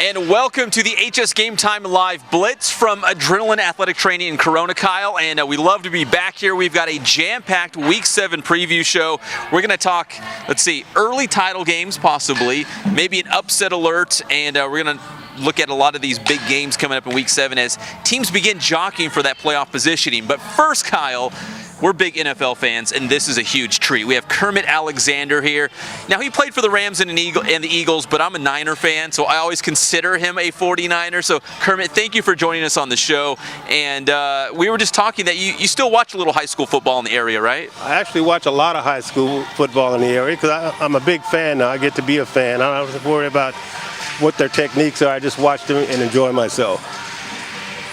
And welcome to the HS Game Time Live Blitz from Adrenaline Athletic Training in Corona, Kyle. And we love to be back here. We've got a jam-packed Week 7 preview show. We're going to talk, let's see, early title games possibly, maybe an upset alert, and we're going to look at a lot of these big games coming up in Week 7 as teams begin jockeying for that playoff positioning. But first, Kyle, we're big NFL fans, and this is a huge treat. We have Kermit Alexander here. Now, he played for the Rams and the Eagles, but I'm a Niner fan, so I always consider him a 49er. So, Kermit, thank you for joining us on the show. And we were just talking that you still watch a little high school football in the area, right? I actually watch a lot of high school football in the area because I'm a big fan now. I get to be a fan. I don't have to worry about what their techniques are. I just watch them and enjoy myself.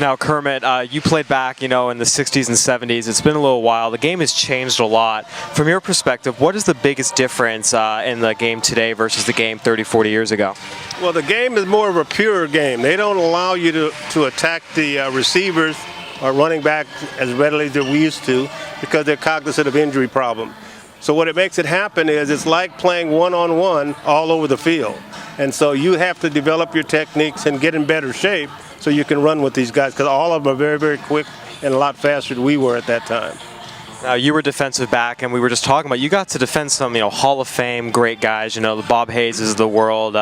Now, Kermit, you played back, in the 60s and 70s. It's been a little while. The game has changed a lot. From your perspective, what is the biggest difference in the game today versus the game 30, 40 years ago? Well, the game is more of a pure game. They don't allow you to attack the receivers or running back as readily as we used to because they're cognizant of injury problem. So what it makes it happen is it's like playing one-on-one all over the field. And so you have to develop your techniques and get in better shape so you can run with these guys, because all of them are very, very quick and a lot faster than we were at that time. Now, you were defensive back, and we were just talking about you got to defend some, Hall of Fame great guys, the Bob Hayeses of the world,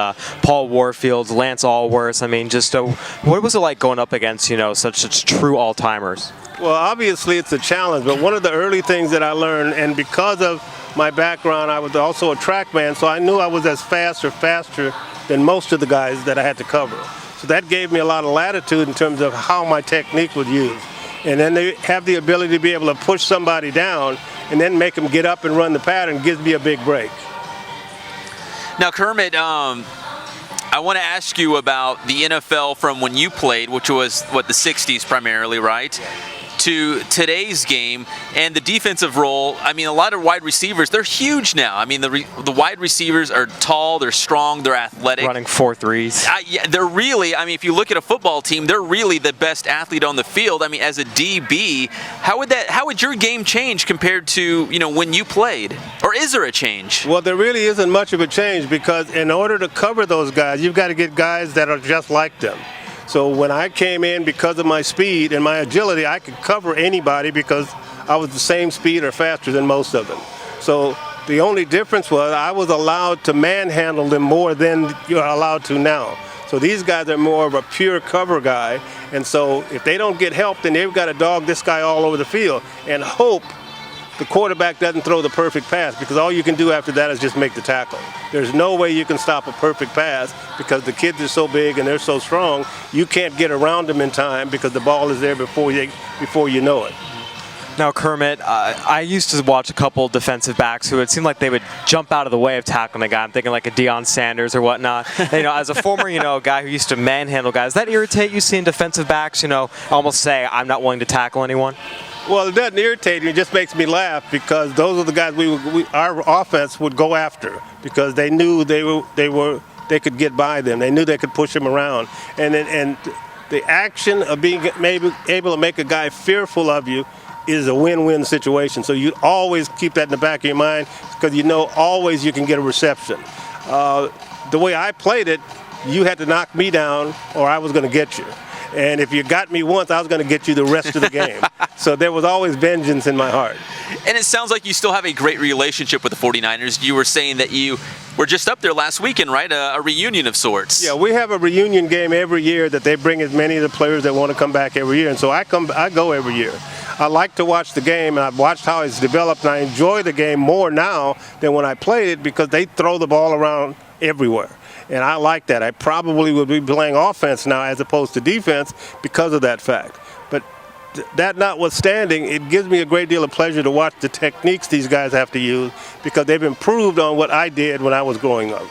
Paul Warfields, Lance Allworth. I mean, just what was it like going up against, such true all-timers? Well, obviously it's a challenge, but one of the early things that I learned, and because of my background, I was also a track man, so I knew I was as fast or faster than most of the guys that I had to cover. So that gave me a lot of latitude in terms of how my technique was used. And then they have the ability to be able to push somebody down and then make them get up and run the pattern. Gives me a big break. Now, Kermit, I want to ask you about the NFL from when you played, which was, the 60s primarily, right? To today's game and the defensive role. I mean, a lot of wide receivers, they're huge now. I mean, the wide receivers are tall, they're strong, they're athletic. Running 4.3s. Yeah, they're really, if you look at a football team, they're really the best athlete on the field. I mean, as a DB, how would your game change compared to, when you played? Or is there a change? Well, there really isn't much of a change because in order to cover those guys, you've got to get guys that are just like them. So when I came in, because of my speed and my agility, I could cover anybody because I was the same speed or faster than most of them. So the only difference was I was allowed to manhandle them more than you're allowed to now. So these guys are more of a pure cover guy. And so if they don't get help, then they've got to dog this guy all over the field and hope the quarterback doesn't throw the perfect pass, because all you can do after that is just make the tackle. There's no way you can stop a perfect pass because the kids are so big and they're so strong, you can't get around them in time because the ball is there before you know it. Now, Kermit, I used to watch a couple defensive backs who it seemed like they would jump out of the way of tackling a guy. I'm thinking like a Deion Sanders or whatnot. And, as a former, guy who used to manhandle guys, does that irritate you seeing defensive backs, almost say, I'm not willing to tackle anyone? Well, it doesn't irritate me. It just makes me laugh because those are the guys our offense would go after because they knew they could get by them. They knew they could push them around. And the action of being maybe able to make a guy fearful of you is a win-win situation. So you always keep that in the back of your mind because always you can get a reception. The way I played it, you had to knock me down or I was going to get you. And if you got me once, I was going to get you the rest of the game. So there was always vengeance in my heart. And it sounds like you still have a great relationship with the 49ers. You were saying that you were just up there last weekend, right? A reunion of sorts. Yeah, we have a reunion game every year that they bring as many of the players that want to come back every year. And so I go every year. I like to watch the game, and I've watched how it's developed, and I enjoy the game more now than when I played it because they throw the ball around everywhere. And I like that. I probably would be playing offense now as opposed to defense because of that fact. But that notwithstanding, it gives me a great deal of pleasure to watch the techniques these guys have to use because they've improved on what I did when I was growing up.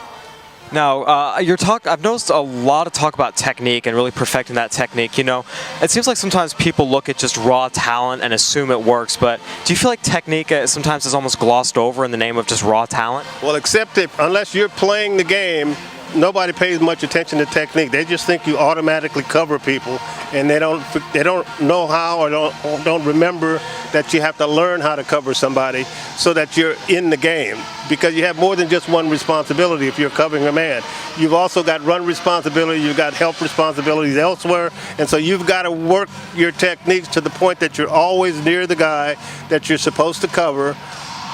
Now, I've noticed a lot of talk about technique and really perfecting that technique. It seems like sometimes people look at just raw talent and assume it works, but do you feel like technique sometimes is almost glossed over in the name of just raw talent? Well, except unless you're playing the game, nobody pays much attention to technique. They just think you automatically cover people, and they don't know how or don't remember that you have to learn how to cover somebody so that you're in the game, because you have more than just one responsibility if you're covering a man. You've also got run responsibility, you've got help responsibilities elsewhere, and so you've got to work your techniques to the point that you're always near the guy that you're supposed to cover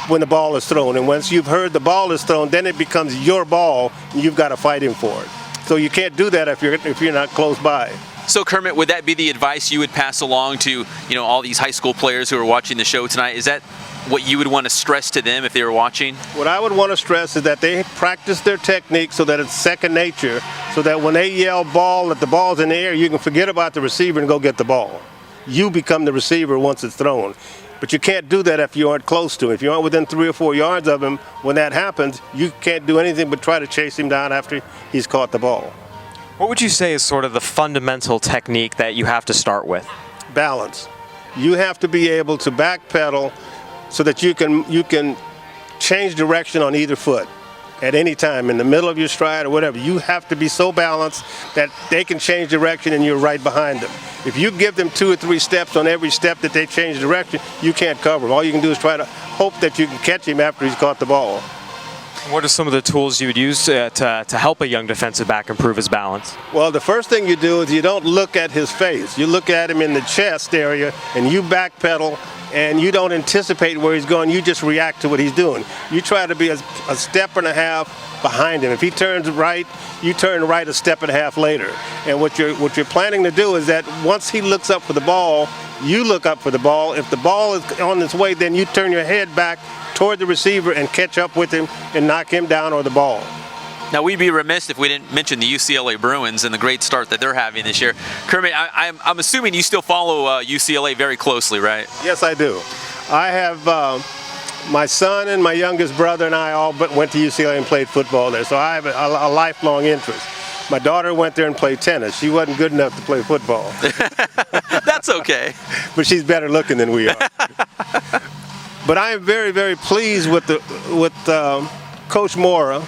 when the ball is thrown. And once you've heard the ball is thrown, then it becomes your ball, and you've got to fight him for it. So you can't do that if you're not close by. So Kermit, would that be the advice you would pass along to, all these high school players who are watching the show tonight? Is that what you would want to stress to them if they were watching? What I would want to stress is that they practice their technique so that it's second nature, so that when they yell ball, that the ball's in the air, you can forget about the receiver and go get the ball. You become the receiver once it's thrown. But you can't do that if you aren't close to him. If you aren't within 3 or 4 yards of him, when that happens, you can't do anything but try to chase him down after he's caught the ball. What would you say is sort of the fundamental technique that you have to start with? Balance. You have to be able to backpedal so that you can change direction on either foot at any time, in the middle of your stride or whatever. You have to be so balanced that they can change direction and you're right behind them. If you give them 2 or 3 steps on every step that they change direction, you can't cover them. All you can do is try to hope that you can catch him after he's caught the ball. What are some of the tools you would use to help a young defensive back improve his balance? Well, the first thing you do is you don't look at his face. You look at him in the chest area, and you backpedal, and you don't anticipate where he's going. You just react to what he's doing. You try to be a step and a half behind him. If he turns right, you turn right a step and a half later. And what you're planning to do is that once he looks up for the ball, you look up for the ball. If the ball is on its way, then you turn your head back toward the receiver and catch up with him and knock him down or the ball. Now, we'd be remiss if we didn't mention the UCLA Bruins and the great start that they're having this year. Kermit, I'm assuming you still follow UCLA very closely, right? Yes, I do. I have my son and my youngest brother and I all went to UCLA and played football there, so I have a lifelong interest. My daughter went there and played tennis. She wasn't good enough to play football. That's okay. But she's better looking than we are. But I am very, very pleased with Coach Mora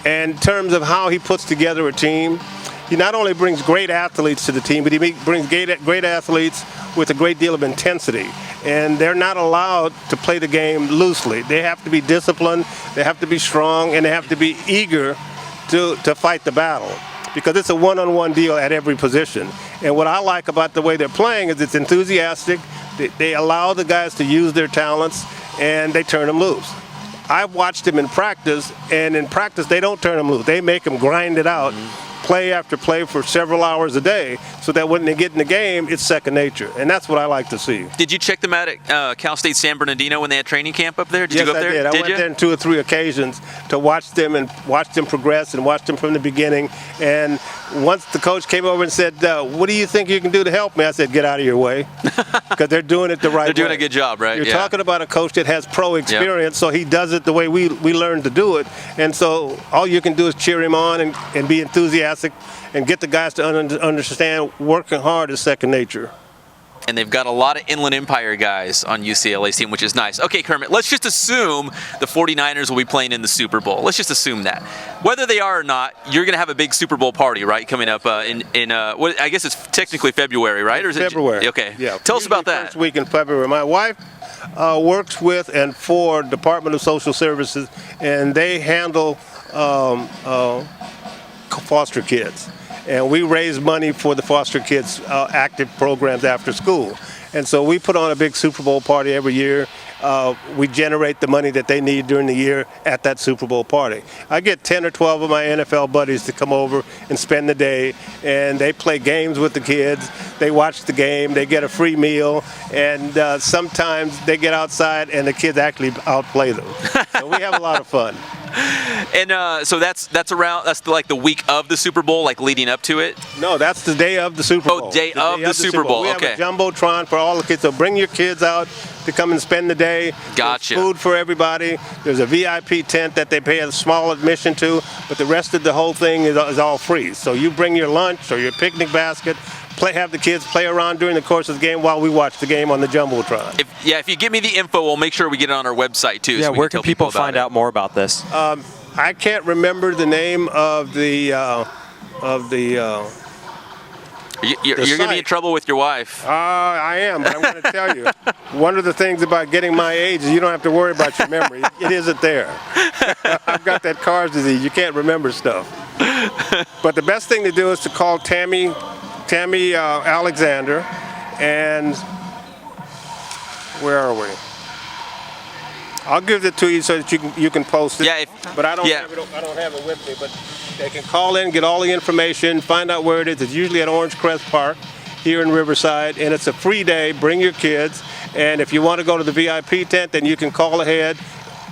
in terms of how he puts together a team. He not only brings great athletes to the team, but he brings great athletes with a great deal of intensity. And they're not allowed to play the game loosely. They have to be disciplined, they have to be strong, and they have to be eager to fight the battle, because it's a one-on-one deal at every position. And what I like about the way they're playing is it's enthusiastic. They allow the guys to use their talents, and they turn them loose. I've watched them in practice, and in practice they don't turn them loose. They make them grind it out, play after play for several hours a day, so that when they get in the game, it's second nature. And that's what I like to see. Did you check them out at Cal State San Bernardino when they had training camp up there? Did you go up there? Yes, I did. I went there on 2 or 3 occasions to watch them and watch them progress and watch them from the beginning. And once the coach came over and said, what do you think you can do to help me? I said, get out of your way, because they're doing it the right way. They're doing a good job, right? You're talking about a coach that has pro experience, so he does it the way we learned to do it. And so all you can do is cheer him on and be enthusiastic and get the guys to understand working hard is second nature. And they've got a lot of Inland Empire guys on UCLA's team, which is nice. Okay, Kermit, let's just assume the 49ers will be playing in the Super Bowl. Let's just assume that. Whether they are or not, you're going to have a big Super Bowl party, right, coming up in what, I guess it's technically February, right? Or is February. Okay. Yeah. Tell us about that. First week in February. My wife works with and for Department of Social Services, and they handle foster kids. And we raise money for the foster kids' active programs after school. And so we put on a big Super Bowl party every year. We generate the money that they need during the year at that Super Bowl party. I get 10 or 12 of my NFL buddies to come over and spend the day, and they play games with the kids. They watch the game. They get a free meal, and sometimes they get outside and the kids actually outplay them. So we have a lot of fun. And so that's like the week of the Super Bowl, like leading up to it? No, that's the day of the Super Bowl. Oh, day of the Super Bowl. We Okay. have a Jumbotron for all the kids. So bring your kids out to come and spend the day. Gotcha. There's food for everybody. There's a VIP tent that they pay a small admission to, but the rest of the whole thing is all free. So you bring your lunch or your picnic basket, have the kids play around during the course of the game while we watch the game on the Jumbotron. If you give me the info, we'll make sure we get it on our website too. Yeah, so we where can can people find it. out more about this? I can't remember the name of the You're going to be in trouble with your wife. I am, but I'm going to tell you. One of the things about getting my age is you don't have to worry about your memory. It isn't there. I've got that Carr's disease. You can't remember stuff. But the best thing to do is to call Tammy Alexander, and where are we? I'll give it to you so that you can post it. Yeah, but I don't have it with me. But they can call in, get all the information, find out where it is. It's usually at Orange Crest Park here in Riverside, and it's a free day. Bring your kids, and if you want to go to the VIP tent, then you can call ahead.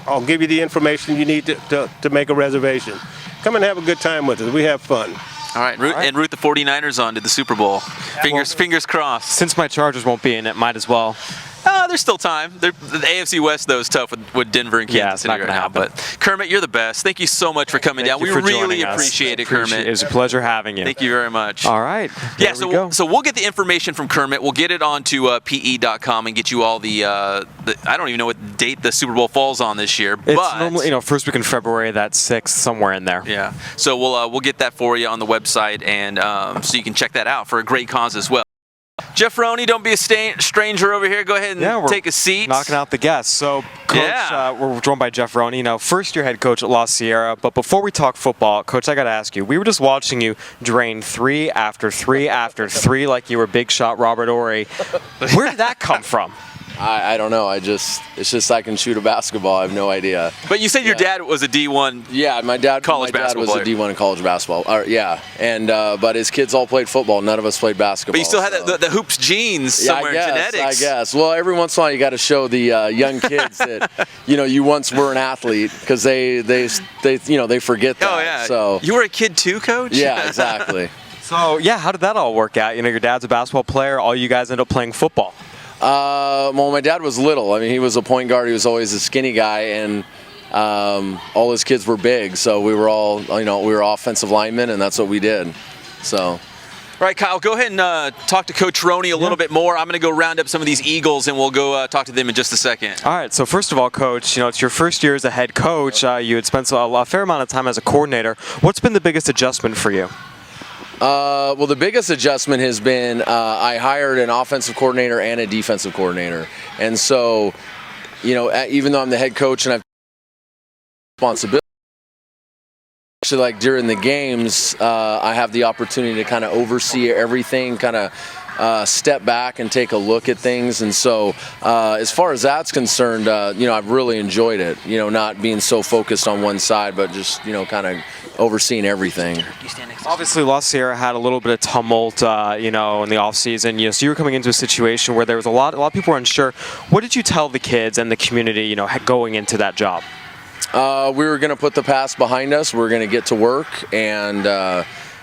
I'll give you the information you need to make a reservation. Come and have a good time with us. We have fun. All right, and root the 49ers on to the Super Bowl. Fingers crossed. Since my Chargers won't be in it, might as well. There's still time. The AFC West, though, is tough with Denver and Kansas City right now. But Kermit, you're the best. Thank you so much for coming down. We really appreciate it, Kermit. It was a pleasure having you. Thank you very much. All right. Yeah, so we'll get the information from Kermit. We'll get it onto PE.com and get you all the I don't even know what date the Super Bowl falls on this year. It's normally, first week in February, that's 6th, somewhere in there. Yeah. So we'll get that for you on the website, and so you can check that out for a great cause as well. Jeff Roney, don't be a stranger over here. Go ahead and take a seat. Knocking out the guests. So, Coach, we're joined by Jeff Roney, first-year head coach at La Sierra. But before we talk football, Coach, I got to ask you, we were just watching you drain 3 after 3 after 3 like you were big shot Robert Ory. Where did that come from? I don't know. It's just I can shoot a basketball. I have no idea. But you said your dad was a D1. Yeah, my dad was player. a D1 in college basketball. And but his kids all played football. None of us played basketball. But you still had the hoops genes somewhere in genetics. I guess. Well, every once in a while you got to show the young kids that you once were an athlete, because they forget that. Oh yeah. So you were a kid too, Coach? Yeah, exactly. So yeah, how did that all work out? Your dad's a basketball player. All you guys end up playing football. Well, my dad was little. I mean, he was a point guard. He was always a skinny guy, and all his kids were big. So we were all, we were offensive linemen, and that's what we did. So. All right, Kyle, go ahead and talk to Coach Roney a little bit more. I'm going to go round up some of these Eagles, and we'll go talk to them in just a second. All right, so first of all, Coach, it's your first year as a head coach. You had spent a fair amount of time as a coordinator. What's been the biggest adjustment for you? Well, the biggest adjustment has been I hired an offensive coordinator and a defensive coordinator. And so, even though I'm the head coach and I've responsibility, actually, like during the games, I have the opportunity to kind of oversee everything, kind of step back and take a look at things. And so as far as that's concerned, I've really enjoyed it, not being so focused on one side, but just, kind of overseeing everything. Obviously, La Sierra had a little bit of tumult, in the offseason. So you were coming into a situation where there was a lot of people were unsure. What did you tell the kids and the community, going into that job? We were going to put the past behind us. We were going to get to work, and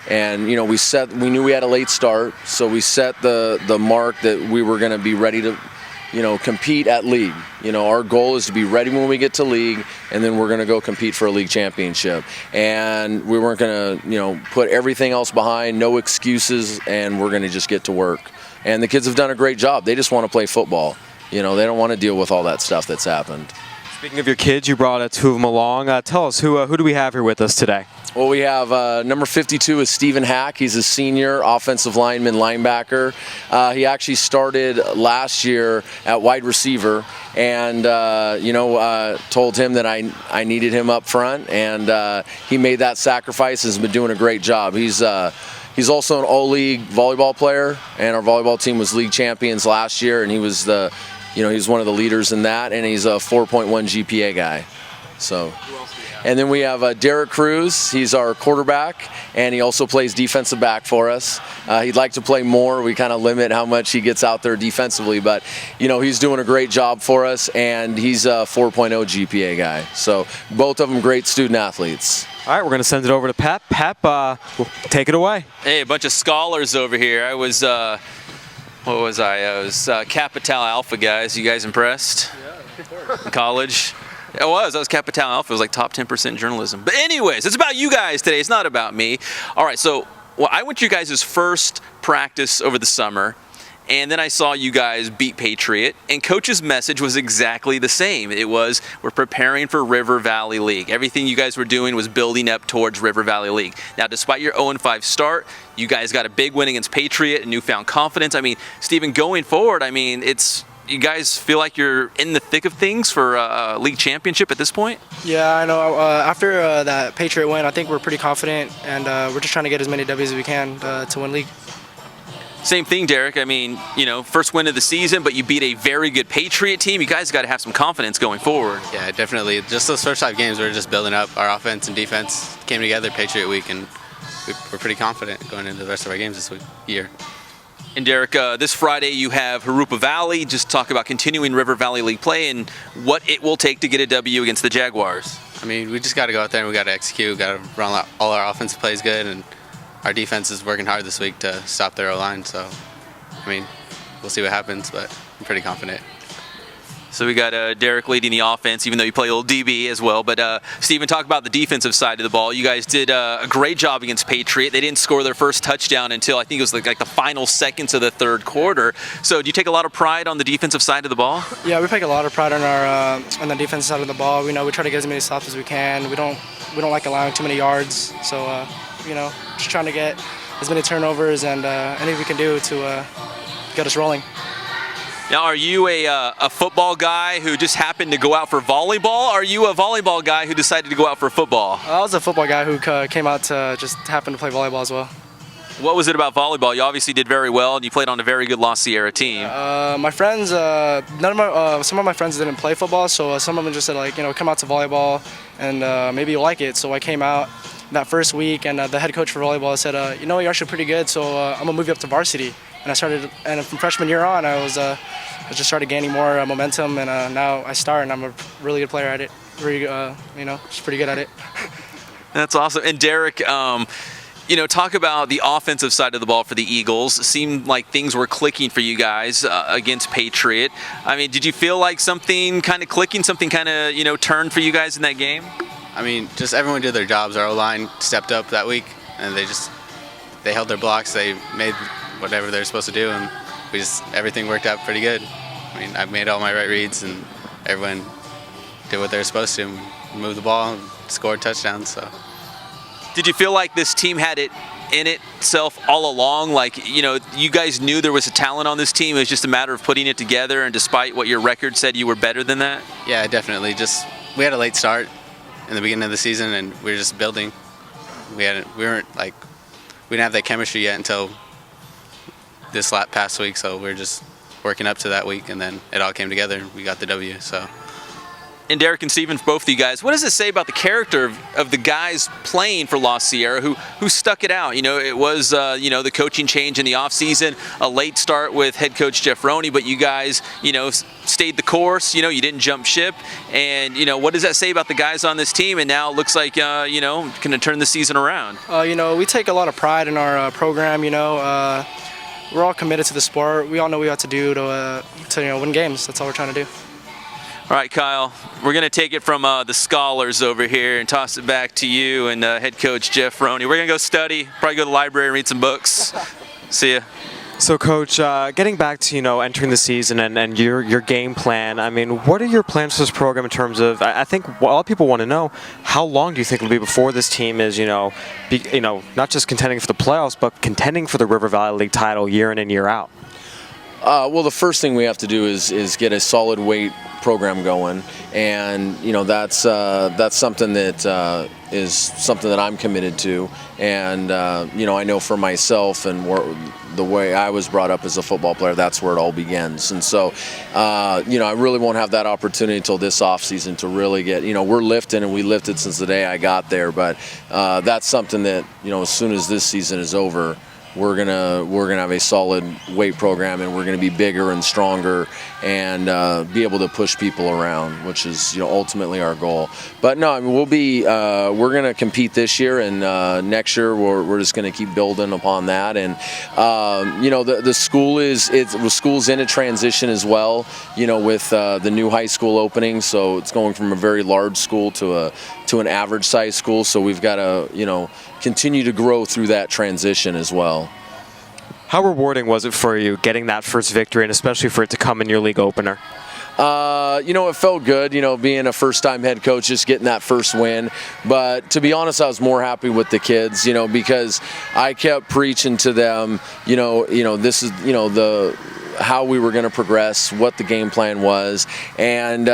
we knew we had a late start, so we set the mark that we were going to be ready to, compete at league. Our goal is to be ready when we get to league, and then we're going to go compete for a league championship. And we weren't going to, put everything else behind, no excuses, and we're going to just get to work. And the kids have done a great job. They just want to play football. They don't want to deal with all that stuff that's happened. Speaking of your kids, you brought 2 of them along. Tell us, who do we have here with us today? Well, we have number 52 is Stephen Hack. He's a senior offensive lineman, linebacker. He actually started last year at wide receiver, and told him that I needed him up front, and he made that sacrifice and has been doing a great job. He's also an all-league volleyball player, and our volleyball team was league champions last year, and he was he's one of the leaders in that, and he's a 4.1 GPA guy. So. And then we have Derek Cruz. He's our quarterback, and he also plays defensive back for us. He'd like to play more. We kind of limit how much he gets out there defensively, but he's doing a great job for us, and he's a 4.0 GPA guy. So both of them great student athletes. All right, we're going to send it over to Pep. Pep, take it away. Hey, a bunch of scholars over here. I was, what was I? I was Kappa Tau Alpha, guys. You guys impressed? Yeah, of course. In college? I was Kappa Tau Alpha. It was like top 10% in journalism. But anyways, it's about you guys today. It's not about me. All right, so I went to you guys' first practice over the summer, and then I saw you guys beat Patriot, and Coach's message was exactly the same. It was, we're preparing for River Valley League. Everything you guys were doing was building up towards River Valley League. Now, despite your 0-5 start, you guys got a big win against Patriot and newfound confidence. I mean, Stephen, going forward, I mean, you guys feel like you're in the thick of things for a league championship at this point? Yeah, I know. After that Patriot win, I think we're pretty confident, and we're just trying to get as many W's as we can to win league. Same thing, Derek. I mean, first win of the season, but you beat a very good Patriot team. You guys got to have some confidence going forward. Yeah, definitely. Just those first 5 games, we're just building up. Our offense and defense came together Patriot week, and we're pretty confident going into the rest of our games this year. And Derek, this Friday you have Harupa Valley. Just talk about continuing River Valley League play and what it will take to get a W against the Jaguars. I mean, we just got to go out there and we got to execute. We got to run all our offensive plays good, and our defense is working hard this week to stop their O-line. So, I mean, we'll see what happens, but I'm pretty confident. So we got Derek leading the offense, even though you play a little DB as well. But Steven, talk about the defensive side of the ball. You guys did a great job against Patriot. They didn't score their first touchdown until I think it was like the final seconds of the third quarter. So do you take a lot of pride on the defensive side of the ball? Yeah, we take a lot of pride on the defensive side of the ball. We try to get as many stops as we can. We don't like allowing too many yards. So just trying to get as many turnovers and anything we can do to get us rolling. Now, are you a football guy who just happened to go out for volleyball? Or are you a volleyball guy who decided to go out for football? I was a football guy who came out to just happen to play volleyball as well. What was it about volleyball? You obviously did very well, and you played on a very good La Sierra team. My friends, some of my friends didn't play football, so some of them just said, come out to volleyball, and maybe you'll like it. So I came out that first week, and the head coach for volleyball said, you're actually pretty good, so I'm gonna move you up to varsity. And from freshman year on, I just started gaining more momentum, and now I start, and I'm a really good player at it. Really, just pretty good at it. That's awesome. And Derek, talk about the offensive side of the ball for the Eagles. It seemed like things were clicking for you guys against Patriot. I mean, did you feel like something kind of clicking, something kind of, turned for you guys in that game? I mean, just everyone did their jobs. Our O-line stepped up that week, and they held their blocks. They made whatever they're supposed to do, and everything worked out pretty good. I mean, I made all my right reads, and everyone did what they're supposed to, move the ball and score touchdowns. So, did you feel like this team had it in itself all along? Like, you guys knew there was a talent on this team. It was just a matter of putting it together, and despite what your record said, you were better than that? Yeah, definitely. We had a late start in the beginning of the season, and we were just building. We didn't have that chemistry yet until this past week, so we're just working up to that week, and then it all came together and we got the W. So. And Derek and Steven, both of you guys, what does it say about the character of the guys playing for La Sierra who stuck it out? It was the coaching change in the offseason, a late start with head coach Jeff Roney, but you guys stayed the course. You didn't jump ship. And what does that say about the guys on this team? And now it looks like going to turn the season around. We take a lot of pride in our program. We're all committed to the sport. We all know what we have to do to win games. That's all we're trying to do. All right, Kyle, we're going to take it from the scholars over here and toss it back to you and head coach Jeff Roney. We're going to go study, probably go to the library and read some books. See ya. So, Coach, getting back to, entering the season and your game plan, I mean, what are your plans for this program in terms of, I think a lot of people want to know, how long do you think it'll be before this team is, not just contending for the playoffs, but contending for the River Valley League title year in and year out? Well, the first thing we have to do is get a solid weight program going, and that's something that is something that I'm committed to, and I know for myself and the way I was brought up as a football player, that's where it all begins. And so, I really won't have that opportunity until this off season to really get, we're lifting, and we lifted since the day I got there, but that's something that as soon as this season is over, we're gonna have a solid weight program, and we're gonna be bigger and stronger, and be able to push people around, which is ultimately our goal. But no, I mean, we're gonna compete this year, and next year we're just gonna keep building upon that. And the school's in a transition as well. With the new high school opening, so it's going from a very large school to an average size school. So we've got to continue to grow through that transition as well. How rewarding was it for you getting that first victory, and especially for it to come in your league opener? It felt good, being a first-time head coach, just getting that first win. But to be honest, I was more happy with the kids, because I kept preaching to them, this is, how we were going to progress, what the game plan was, and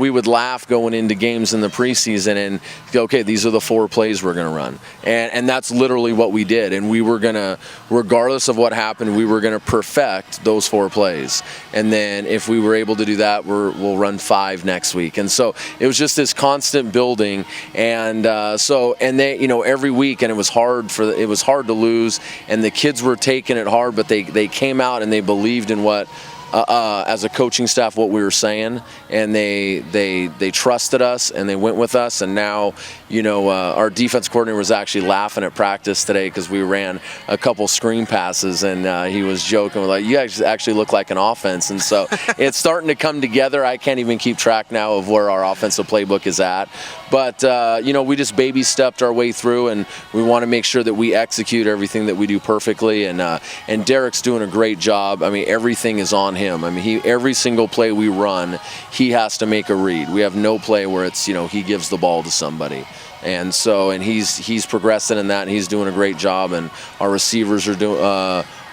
we would laugh going into games in the preseason and go, okay, these are the 4 plays we're going to run, and that's literally what we did. And we were going to, regardless of what happened, we were going to perfect those 4 plays, and then if we were able to do that, we'll run 5 next week. And so it was just this constant building, and they, every week, and it was hard to lose, and the kids were taking it hard, but they came out and they believed in what as a coaching staff what we were saying, and they trusted us and they went with us. And now our defense coordinator was actually laughing at practice today because we ran a couple screen passes, and he was joking, like, you guys actually look like an offense. And so it's starting to come together. I can't even keep track now of where our offensive playbook is at, but we just baby stepped our way through, and we want to make sure that we execute everything that we do perfectly. And Derek's doing a great job. I mean, everything is on him. I mean, every single play we run, he has to make a read. We have no play where it's he gives the ball to somebody. And so, and he's progressing in that, and he's doing a great job. And our receivers are doing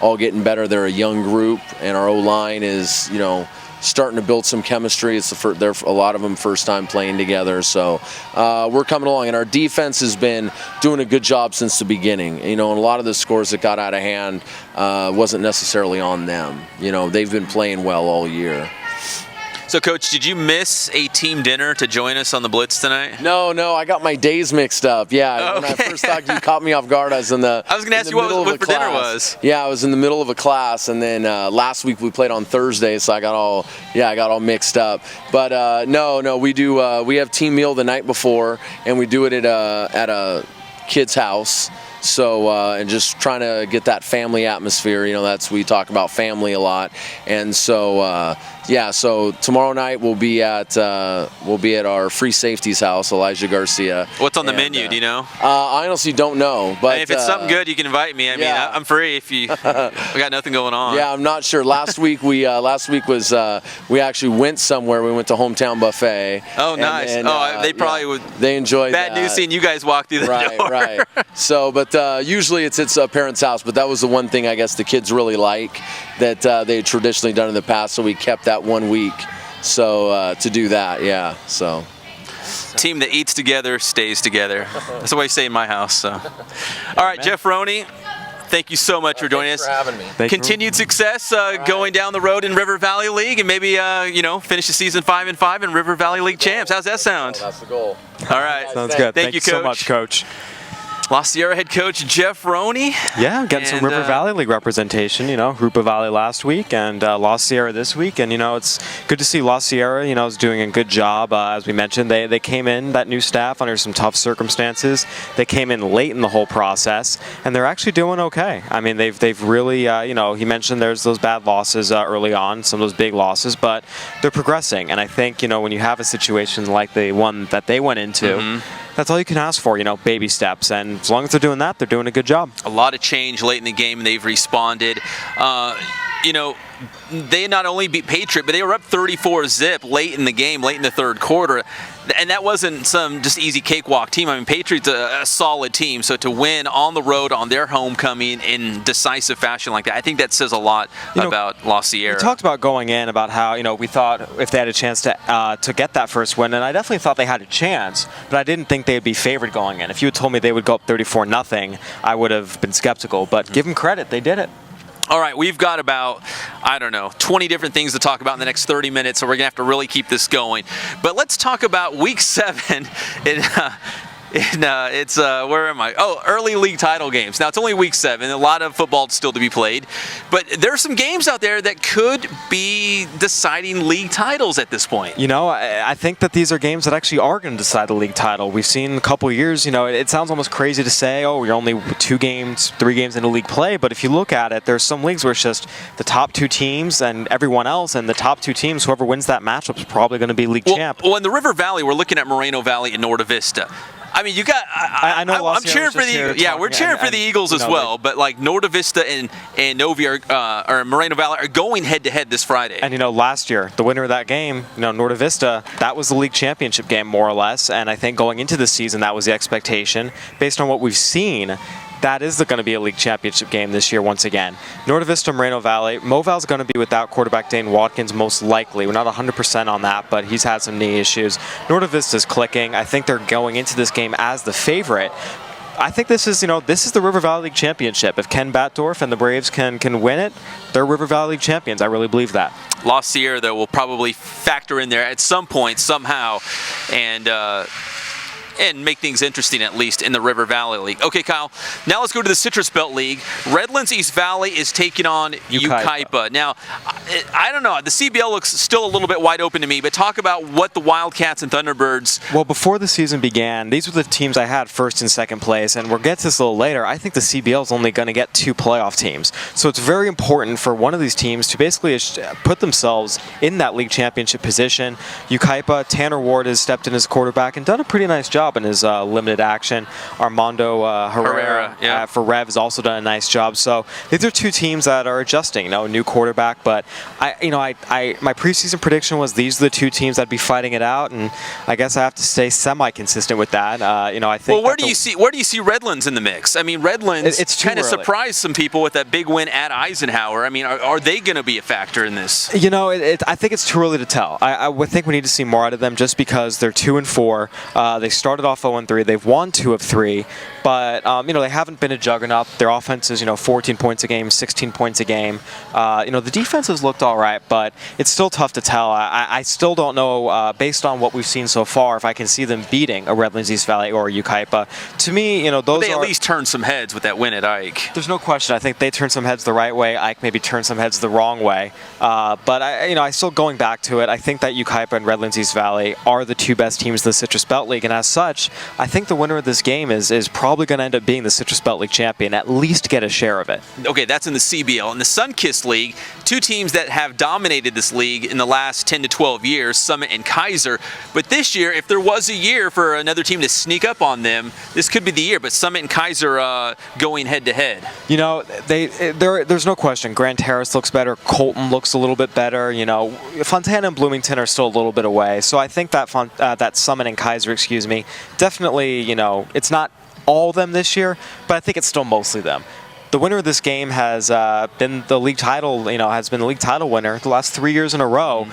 all getting better. They're a young group, and our O-line is starting to build some chemistry. It's they're a lot of them first time playing together. So we're coming along, and our defense has been doing a good job since the beginning. And a lot of the scores that got out of hand wasn't necessarily on them. They've been playing well all year. So, Coach, did you miss a team dinner to join us on the Blitz tonight? No, I got my days mixed up. Yeah, okay. When I first talked to you, caught me off guard. I was going to ask you what for dinner was. Yeah, I was in the middle of a class, and then last week we played on Thursday, so I got all mixed up. But no, we do. We have team meal the night before, and we do it at a kid's house. So, and just trying to get that family atmosphere, we talk about family a lot. And so, so tomorrow night we'll be at our free safety's house, Elijah Garcia. What's on the menu, do you know? I honestly don't know, but if it's something good, you can invite me. I mean, I'm free if we got nothing going on. Yeah, I'm not sure. Last week we actually went somewhere. We went to Hometown Buffet. Oh, nice. Then, they probably would. They enjoyed bad news seeing you guys walk through the door. Right. So, but usually it's a parent's house, but that was the one thing I guess the kids really like that they had traditionally done in the past, so we kept that 1 week to do that. So team that eats together stays together. That's the way I say in my house. So all right, Jeff Roney, thank you so much for joining us. Thanks for having me. Continued success going down the road in River Valley League, and maybe finish the season 5-5 and River Valley League champs. How's that sound? That's the goal. All right, sounds good. Thank you, Coach. So much, Coach. La Sierra head coach Jeff Roney. Yeah, getting some River Valley League representation. Rupa Valley last week and La Sierra this week, and it's good to see La Sierra. Is doing a good job. As we mentioned, they came in, that new staff, under some tough circumstances. They came in late in the whole process, and they're actually doing okay. I mean, they've really he mentioned there's those bad losses early on, some of those big losses, but they're progressing. And I think when you have a situation like the one that they went into. That's all you can ask for, baby steps. And as long as they're doing that, they're doing a good job. A lot of change late in the game, and they've responded. They not only beat Patriot, but they were up 34-0 late in the game, late in the third quarter. And that wasn't some just easy cakewalk team. I mean, Patriot's a solid team. So to win on the road on their homecoming in decisive fashion like that, I think that says a lot about La Sierra. We talked about going in about how, we thought if they had a chance to get that first win, and I definitely thought they had a chance, but I didn't think they'd be favored going in. If you had told me they would go up 34-0, I would have been skeptical. But give them credit, they did it. All right, we've got about, 20 different things to talk about in the next 30 minutes, so we're going to have to really keep this going. But let's talk about Week 7 where am I? Oh, early league title games. Now, it's only Week 7. A lot of football still to be played. But there are some games out there that could be deciding league titles at this point. I think that these are games that actually are going to decide the league title. We've seen a couple years, it sounds almost crazy to say, we're only 2 games, 3 games into league play. But if you look at it, there's some leagues where it's just the top 2 teams and everyone else, and the top 2 teams, whoever wins that matchup is probably going to be league champ. Well, in the River Valley, we're looking at Moreno Valley and Norte Vista. I mean, you got. I know. I'm cheering for the Eagles. Yeah, we're cheering for the Eagles as well. But like Norte Vista and Novi or Moreno Valley are going head to head this Friday. And last year, the winner of that game, Norte Vista, that was the league championship game more or less. And I think going into the season, that was the expectation. Based on what we've seen, that is going to be a league championship game this year once again. Norte Vista, Moreno Valley. Moval's going to be without quarterback Dane Watkins most likely. We're not 100% on that, but he's had some knee issues. Norte Vista's clicking. I think they're going into this game as the favorite. I think this is the River Valley League Championship. If Ken Batdorf and the Braves can win it, they're River Valley League champions. I really believe that. La Sierra, though, will probably factor in there at some point, somehow, and make things interesting, at least in the River Valley League. Okay, Kyle, now let's go to the Citrus Belt League. Redlands East Valley is taking on Yucaipa. Now, I don't know. The CBL looks still a little bit wide open to me, but talk about what the Wildcats and Thunderbirds... Well, before the season began, these were the teams I had first and second place, and we'll get to this a little later. I think the CBL is only going to get 2 playoff teams. So it's very important for one of these teams to basically put themselves in that league championship position. Yucaipa, Tanner Ward has stepped in as quarterback and done a pretty nice job in his limited action. Armando Herrera for Rev has also done a nice job. So these are 2 teams that are adjusting. New quarterback, but my preseason prediction was these are the 2 teams that'd be fighting it out, and I guess I have to stay semi-consistent with that. I think. Well, where do you see Redlands in the mix? I mean, Redlands it's kind of surprised some people with that big win at Eisenhower. I mean, are they going to be a factor in this? I think it's too early to tell. I would think we need to see more out of them just because they're 2-4. They started off 0-3. They've won 2 of 3, but they haven't been a juggernaut. Their offense is 14 points a game, 16 points a game. The defense has looked all right, but it's still tough to tell. I still don't know, based on what we've seen so far, if I can see them beating a Redlands East Valley or a Yucaipa. To me, those they at least turned some heads with that win at Ike. There's no question. I think they turned some heads the right way. Ike maybe turned some heads the wrong way. But I still going back to it. I think that Yucaipa and Redlands East Valley are the 2 best teams in the Citrus Belt League, and as such, I think the winner of this game is probably going to end up being the Citrus Belt League champion, at least get a share of it. Okay, that's in the CBL. In the Sunkist League, 2 teams that have dominated this league in the last 10 to 12 years, Summit and Kaiser. But this year, if there was a year for another team to sneak up on them, this could be the year. But Summit and Kaiser going head to head. There's no question. Grand Terrace looks better. Colton looks a little bit better. Fontana and Bloomington are still a little bit away. So I think that that Summit and Kaiser, definitely, it's not all of them this year, but I think it's still mostly them. The winner of this game has been the league title, has been the league title winner the last 3 years in a row,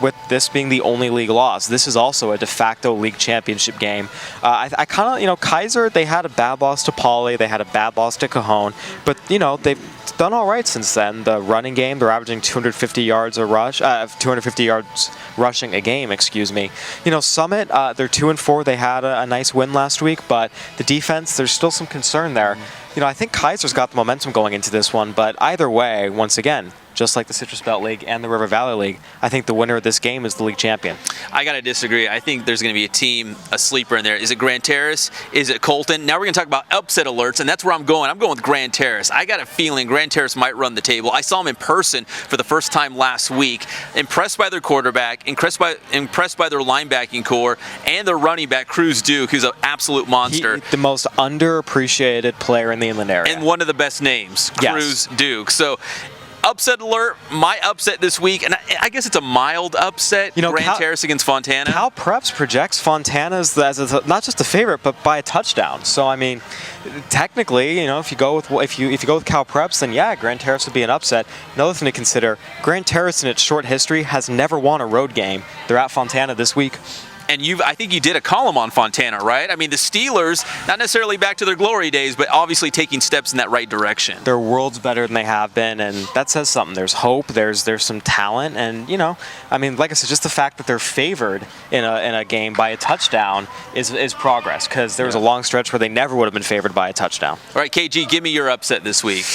with this being the only league loss. This is also a de facto league championship game. I kind of, Kaiser, they had a bad loss to Pauley, they had a bad loss to Cajon, but, they've done all right since then. The running game, they're averaging 250 yards rushing a game, Summit, they're 2-4. They had a nice win last week, but the defense, there's still some concern there. I think Kaiser's got the momentum going into this one, but either way, once again, just like the Citrus Belt League and the River Valley League, I think the winner of this game is the league champion. I got to disagree. I think there's going to be a team, a sleeper in there. Is it Grand Terrace? Is it Colton? Now we're going to talk about upset alerts, and that's where I'm going. I'm going with Grand Terrace. I got a feeling Grand Terrace might run the table. I saw them in person for the first time last week. Impressed by their quarterback, impressed by their linebacking core, and their running back, Cruz Duke, who's an absolute monster. The most underappreciated player in the inland area. And one of the best names, Cruz Duke. So, upset alert, my upset this week, and I guess it's a mild upset, Grand Terrace against Fontana. Cal Preps projects Fontana as not just a favorite, but by a touchdown. So, technically, if you go with Cal Preps, then Grand Terrace would be an upset. Another thing to consider, Grand Terrace in its short history has never won a road game. They're at Fontana this week. And I think you did a column on Fontana, right? The Steelers, not necessarily back to their glory days, but obviously taking steps in that right direction. They're worlds better than they have been, and that says something. There's hope, there's some talent, and, like I said, just the fact that they're favored in a game by a touchdown is progress, because there was a long stretch where they never would have been favored by a touchdown. All right, KG, give me your upset this week.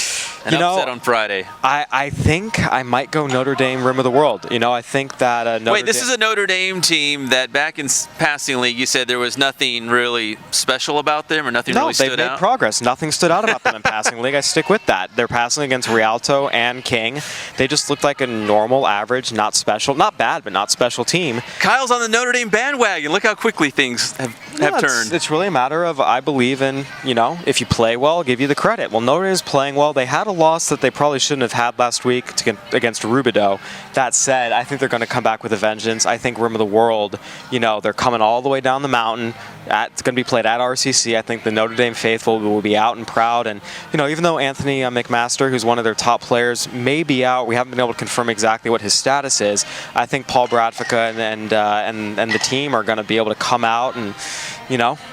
An upset on Friday. I think I might go Notre Dame Rim of the World. I think that Wait, this is a Notre Dame team that back in passing league you said there was nothing really special about them or nothing really stood out? No, they've made progress. Nothing stood out about them in passing league. I stick with that. They're passing against Rialto and King. They just looked like a normal, average, not special, not bad, but not special team. Kyle's on the Notre Dame bandwagon. Look how quickly things have turned. It's really a matter of, I believe in, if you play well, I'll give you the credit. Well, Notre Dame's playing well. They had a loss that they probably shouldn't have had last week against Rubidoux. That said, I think they're going to come back with a vengeance. I think Rim of the World, they're coming all the way down the mountain. It's going to be played at RCC. I think the Notre Dame faithful will be out and proud. And, even though Anthony McMaster, who's one of their top players, may be out, we haven't been able to confirm exactly what his status is. I think Paul Bradfica and the team are going to be able to come out and,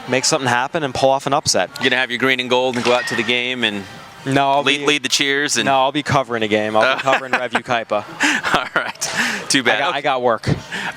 make something happen and pull off an upset. You're going to have your green and gold and go out to the game and lead the cheers? And No, I'll be covering a game. I'll be covering Rev Ukaipa. All right. Too bad. I got work.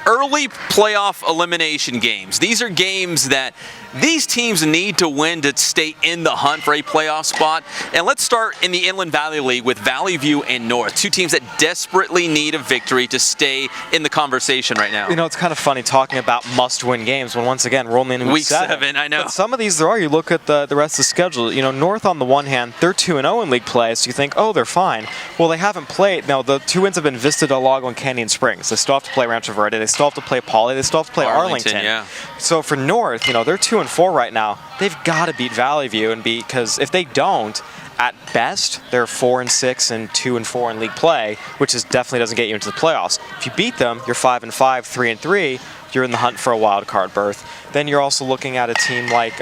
Early playoff elimination games. These are games that these teams need to win to stay in the hunt for a playoff spot. And let's start in the Inland Valley League with Valley View and North, two teams that desperately need a victory to stay in the conversation right now. It's kind of funny talking about must-win games when, once again, we're only in week 7. I know. But some of these there are. You look at the rest of the schedule. North on the one hand, they're 2-0 in league play, so you think, oh, they're fine. Well, they haven't played. Now, the 2 wins have been Vista Del Lago and Canyon Springs. They still have to play Rancho Verde. They still have to play Pauley. They still have to play Arlington. Yeah. So for North, they're 2-4 right now. They've got to beat Valley View because if they don't, at best, they're 4-6 and 2-4 in league play, which definitely doesn't get you into the playoffs. If you beat them, you're 5-5, 3-3. You're in the hunt for a wild card berth. Then you're also looking at a team like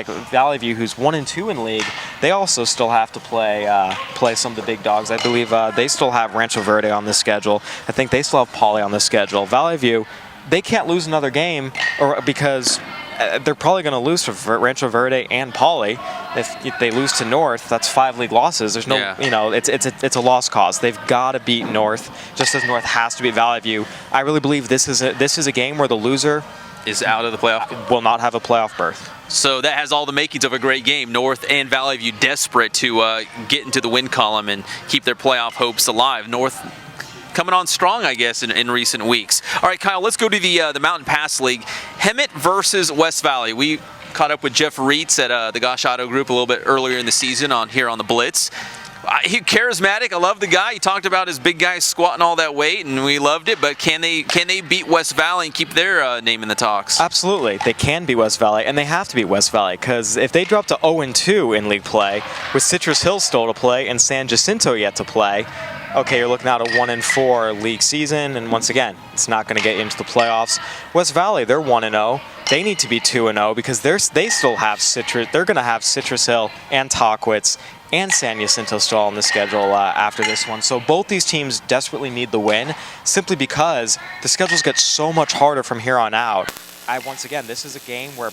Valley View, who's 1-2 in league. They also still have to play some of the big dogs. I believe they still have Rancho Verde on the schedule. I think they still have Pauley on the schedule. Valley View, they can't lose another game, because they're probably going to lose to Rancho Verde and Pauley. If they lose to North, that's 5 league losses. There's no, it's a lost cause. They've got to beat North, just as North has to beat Valley View. I really believe this is a game where the loser is out of the playoff. Will not have a playoff berth. So that has all the makings of a great game. North and Valley View desperate to get into the win column and keep their playoff hopes alive. North coming on strong, I guess, in recent weeks. All right, Kyle, let's go to the Mountain Pass League. Hemet versus West Valley. We caught up with Jeff Reitz at the Gosh Auto Group a little bit earlier in the season on the Blitz. He's charismatic. I love the guy. He talked about his big guy squatting all that weight, and we loved it. But can they beat West Valley and keep their name in the talks? Absolutely. They can beat West Valley, and they have to beat West Valley, because if they drop to 0-2 in league play, with Citrus Hill still to play and San Jacinto yet to play, okay, you're looking at a 1-4 league season, and once again, it's not going to get you into the playoffs. West Valley, they're 1-0. They need to be 2-0 because they still have Citrus. They're going to have Citrus Hill and Tahquitz and San Jacinto still on the schedule after this one. So both these teams desperately need the win, simply because the schedules get so much harder from here on out. Once again, this is a game where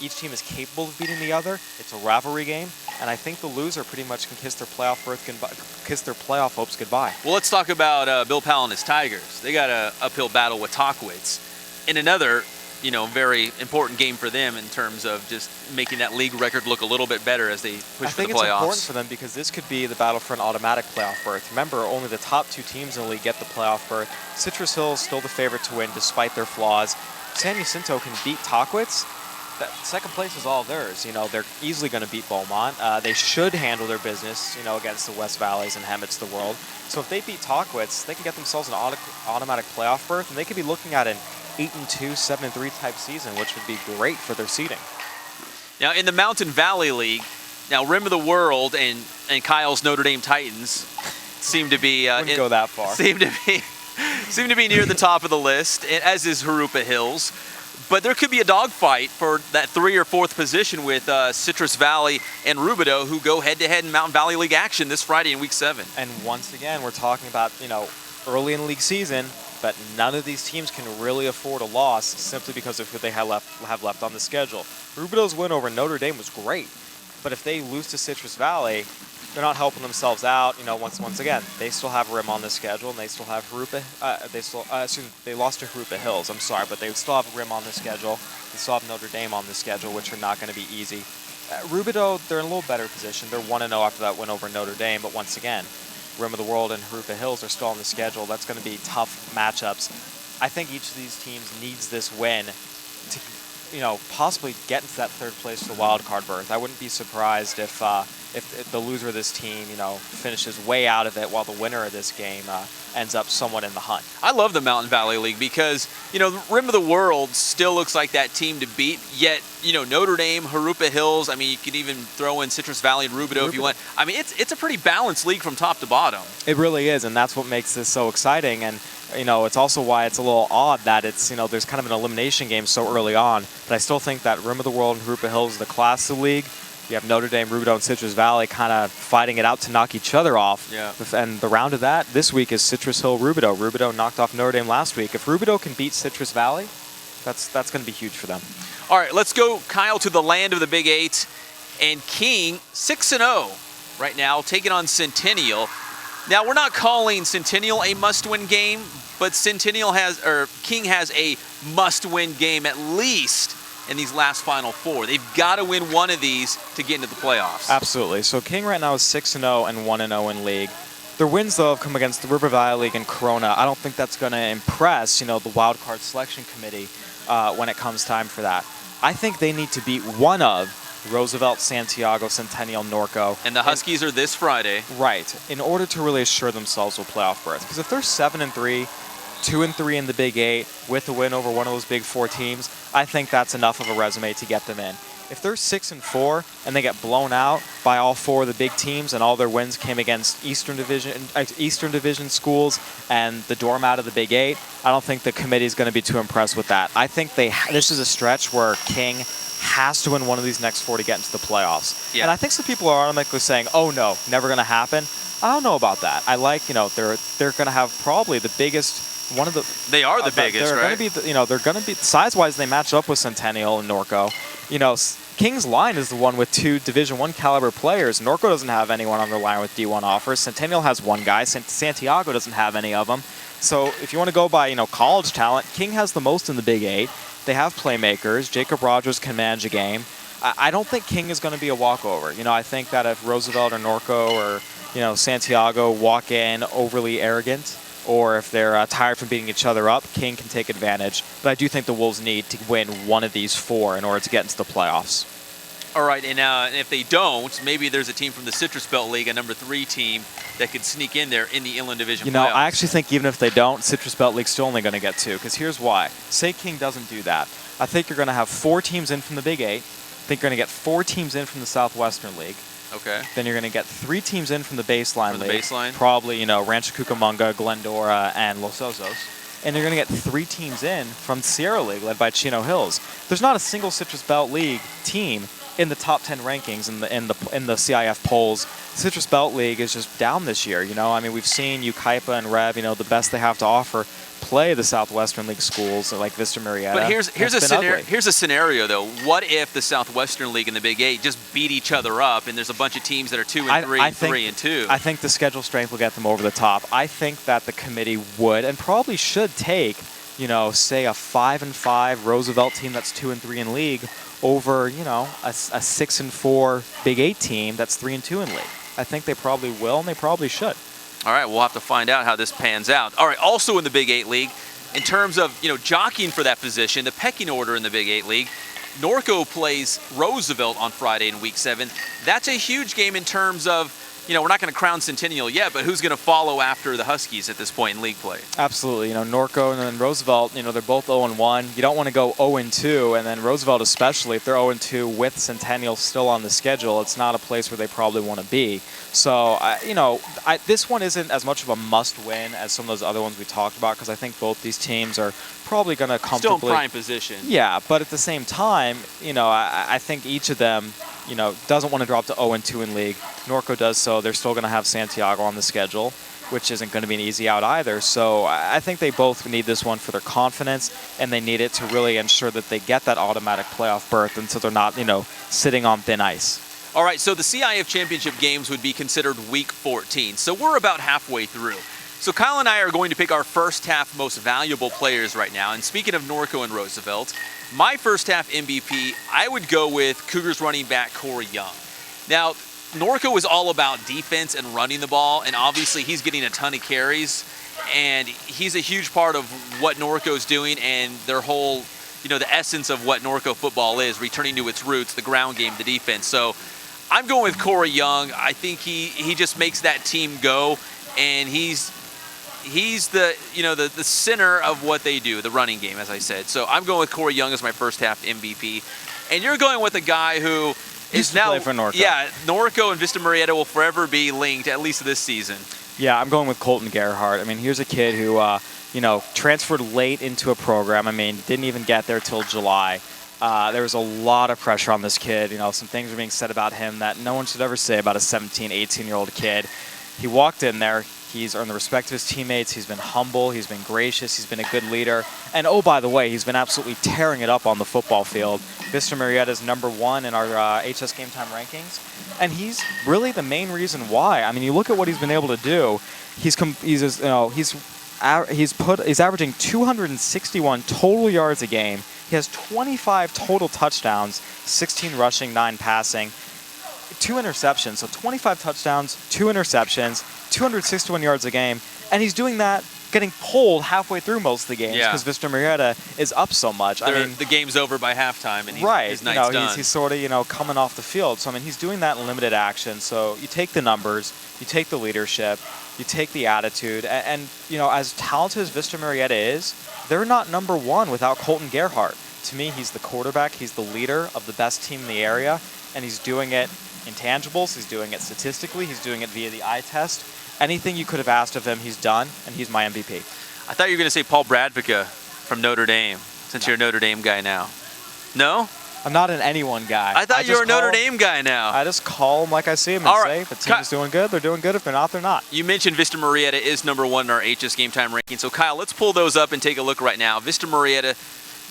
each team is capable of beating the other. It's a rivalry game, and I think the loser pretty much can kiss their playoff berth goodbye, kiss their playoff hopes goodbye. Well, let's talk about Bill Powell and his Tigers. They got an uphill battle with Tahquitz in another, very important game for them in terms of just making that league record look a little bit better as they push for the playoffs. I think it's important for them because this could be the battle for an automatic playoff berth. Remember, only the top 2 teams in the league get the playoff berth. Citrus Hill is still the favorite to win despite their flaws. San Jacinto can beat Tahquitz. That second place is all theirs. They're easily going to beat Beaumont. They should handle their business, against the West Valleys and Hemets of the world. So if they beat Tahquitz, they can get themselves an automatic playoff berth, and they could be looking at an 8-2, 7-3 type season, which would be great for their seeding. Now, in the Mountain Valley League, Rim of the World and Kyle's Notre Dame Titans seem to be wouldn't go that far. Seem to be near the top of the list, as is Harupa Hills. But there could be a dogfight for that 3rd or 4th position with Citrus Valley and Rubidoux, who go head-to-head in Mountain Valley League action this Friday in Week 7. And once again, we're talking about, early in league season, but none of these teams can really afford a loss simply because of who they have left on the schedule. Rubidoux's win over Notre Dame was great. But if they lose to Citrus Valley, they're not helping themselves out. Once again, they still have Rim on the schedule, and they still have Harupa. They lost to Harupa Hills. I'm sorry, but they still have Rim on the schedule. They still have Notre Dame on the schedule, which are not going to be easy. Rubidoux, they're in a little better position. They're 1-0 after that win over Notre Dame, but once again, Rim of the World and Harupa Hills are still on the schedule. That's going to be tough matchups. I think each of these teams needs this win to, possibly get into that third place for the wild card berth. I wouldn't be surprised if the loser of this team, finishes way out of it, while the winner of this game ends up somewhat in the hunt. I love the Mountain Valley League because, the Rim of the World still looks like that team to beat, yet, Notre Dame, Harupa Hills, you could even throw in Citrus Valley and Rubidoux if you want. It's a pretty balanced league from top to bottom. It really is, and that's what makes this so exciting. And, it's also why it's a little odd that it's, there's kind of an elimination game so early on. But I still think that Rim of the World and Harupa Hills is the class of the league. You have Notre Dame, Rubidoux, and Citrus Valley kind of fighting it out to knock each other off. Yeah. And the round of that this week is Citrus Hill, Rubidoux. Rubidoux knocked off Notre Dame last week. If Rubidoux can beat Citrus Valley, that's going to be huge for them. All right, let's go, Kyle, to the land of the Big Eight. And King, 6-0 right now, taking on Centennial. Now, we're not calling Centennial a must-win game, but King has a must-win game at least in these last Final Four. They've got to win one of these to get into the playoffs. Absolutely. So King right now is 6-0 and 1-0 in league. Their wins, though, have come against the River Valley League and Corona. I don't think that's going to impress, the wild card selection committee when it comes time for that. I think they need to beat one of Roosevelt, Santiago, Centennial, Norco. And the Huskies are this Friday. Right, in order to really assure themselves a playoff berth. Because if they're 7-3, 2-3 in the Big Eight with a win over one of those Big Four teams, I think that's enough of a resume to get them in. If they're 6-4 and they get blown out by all four of the big teams and all their wins came against Eastern Division schools and the doormat of the Big Eight, I don't think the committee is going to be too impressed with that. I think this is a stretch where King has to win one of these next four to get into the playoffs. Yeah. And I think some people are automatically saying, "Oh no, never going to happen." I don't know about that. I like, they're going to have probably the biggest. They are the biggest, right? They're going to be size-wise. They match up with Centennial and Norco. King's line is the one with two Division I caliber players. Norco doesn't have anyone on their line with D1 offers. Centennial has one guy. Santiago doesn't have any of them. So if you want to go by college talent, King has the most in the Big Eight. They have playmakers. Jacob Rogers can manage a game. I don't think King is going to be a walkover. I think that if Roosevelt or Norco or Santiago walk in overly arrogant, or if they're tired from beating each other up, King can take advantage. But I do think the Wolves need to win one of these four in order to get into the playoffs. All right, and if they don't, maybe there's a team from the Citrus Belt League, a number 3 team, that could sneak in there in the Inland Division playoffs. I actually think even if they don't, Citrus Belt League's still only going to get 2, because here's why. Say King doesn't do that. I think you're going to have 4 teams in from the Big Eight. I think you're going to get 4 teams in from the Southwestern League. Okay. Then you're going to get 3 teams in from the Baseline League. Baseline? Probably, Rancho Cucamonga, Glendora, and Los Osos. And you're going to get 3 teams in from the Sierra League, led by Chino Hills. There's not a single Citrus Belt League team in the top 10 rankings in the CIF polls. Citrus Belt League is just down this year. We've seen Ukaipa and Rev, the best they have to offer, play the Southwestern League schools like Vista Marietta. But here's a scenario though. What if the Southwestern League and the Big Eight just beat each other up, and there's a bunch of teams that are 2-3, 3-2? I think the schedule strength will get them over the top. I think that the committee would and probably should take, say a 5-5 Roosevelt team that's 2-3 in league over, a 6-4 Big Eight team that's 3-2 in league. I think they probably will, and they probably should. All right, we'll have to find out how this pans out. All right, also in the Big Eight League, in terms of, jockeying for that position, the pecking order in the Big Eight League, Norco plays Roosevelt on Friday in Week 7. That's a huge game in terms of, we're not going to crown Centennial yet, but who's going to follow after the Huskies at this point in league play? Absolutely. Norco and then Roosevelt, they're both 0-1. You don't want to go 0-2, and then Roosevelt especially, if they're 0-2 with Centennial still on the schedule, it's not a place where they probably want to be. So, this one isn't as much of a must-win as some of those other ones we talked about, because I think both these teams are probably going to comfortably... Still in prime position. Yeah, but at the same time, I think each of them... doesn't want to drop to 0-2 in league. Norco does so. They're still going to have Santiago on the schedule, which isn't going to be an easy out either. So I think they both need this one for their confidence, and they need it to really ensure that they get that automatic playoff berth, and so they're not, sitting on thin ice. All right, so the CIF Championship games would be considered week 14. So we're about halfway through. So Kyle and I are going to pick our first half most valuable players right now. And speaking of Norco and Roosevelt, my first half MVP, I would go with Cougars running back Corey Young. Now, Norco is all about defense and running the ball, and obviously he's getting a ton of carries, and he's a huge part of what Norco's doing and their whole, the essence of what Norco football is, returning to its roots, the ground game, the defense. So I'm going with Corey Young. I think he just makes that team go, and he's the the center of what they do, the running game, as I said. So I'm going with Corey Young as my first half MVP, and you're going with a guy who is now play for Norco. Yeah, Norco and Vista Marietta will forever be linked, at least this season. Yeah, I'm going with Colton Gerhardt. I mean, here's a kid who transferred late into a program. I mean, didn't even get there till July. There was a lot of pressure on this kid. Some things were being said about him that no one should ever say about a 17, 18-year-old kid. He walked in there. He's earned the respect of his teammates. He's been humble. He's been gracious. He's been a good leader. And oh, by the way, he's been absolutely tearing it up on the football field. Vista Marietta is #1 in our HS Game Time rankings, and he's really the main reason why. I mean, you look at what he's been able to do. He's averaging 261 total yards a game. He has 25 total touchdowns, 16 rushing, 9 passing. 2 interceptions, so 25 touchdowns, 2 interceptions, 261 yards a game, and he's doing that getting pulled halfway through most of the games because Vista Marietta is up so much. The game's over by halftime, and his night's done. He's sort of coming off the field. So I mean, he's doing that in limited action. So you take the numbers, you take the leadership, you take the attitude, and as talented as Vista Marietta is, they're not #1 without Colton Gerhardt. To me, he's the quarterback. He's the leader of the best team in the area, and he's doing it. Intangibles, he's doing it statistically, he's doing it via the eye test. Anything you could have asked of him, he's done, and he's my MVP. I thought you were going to say Paul Bradvica from Notre Dame, since you're a Notre Dame guy now. No? I'm not an anyone guy. I thought you were a Notre Dame guy now. I just call them like I see them and say, if the team's doing good, they're doing good. If they're not, they're not. You mentioned Vista Marietta is #1 in our HS Game Time ranking. So, Kyle, let's pull those up and take a look right now. Vista Marietta,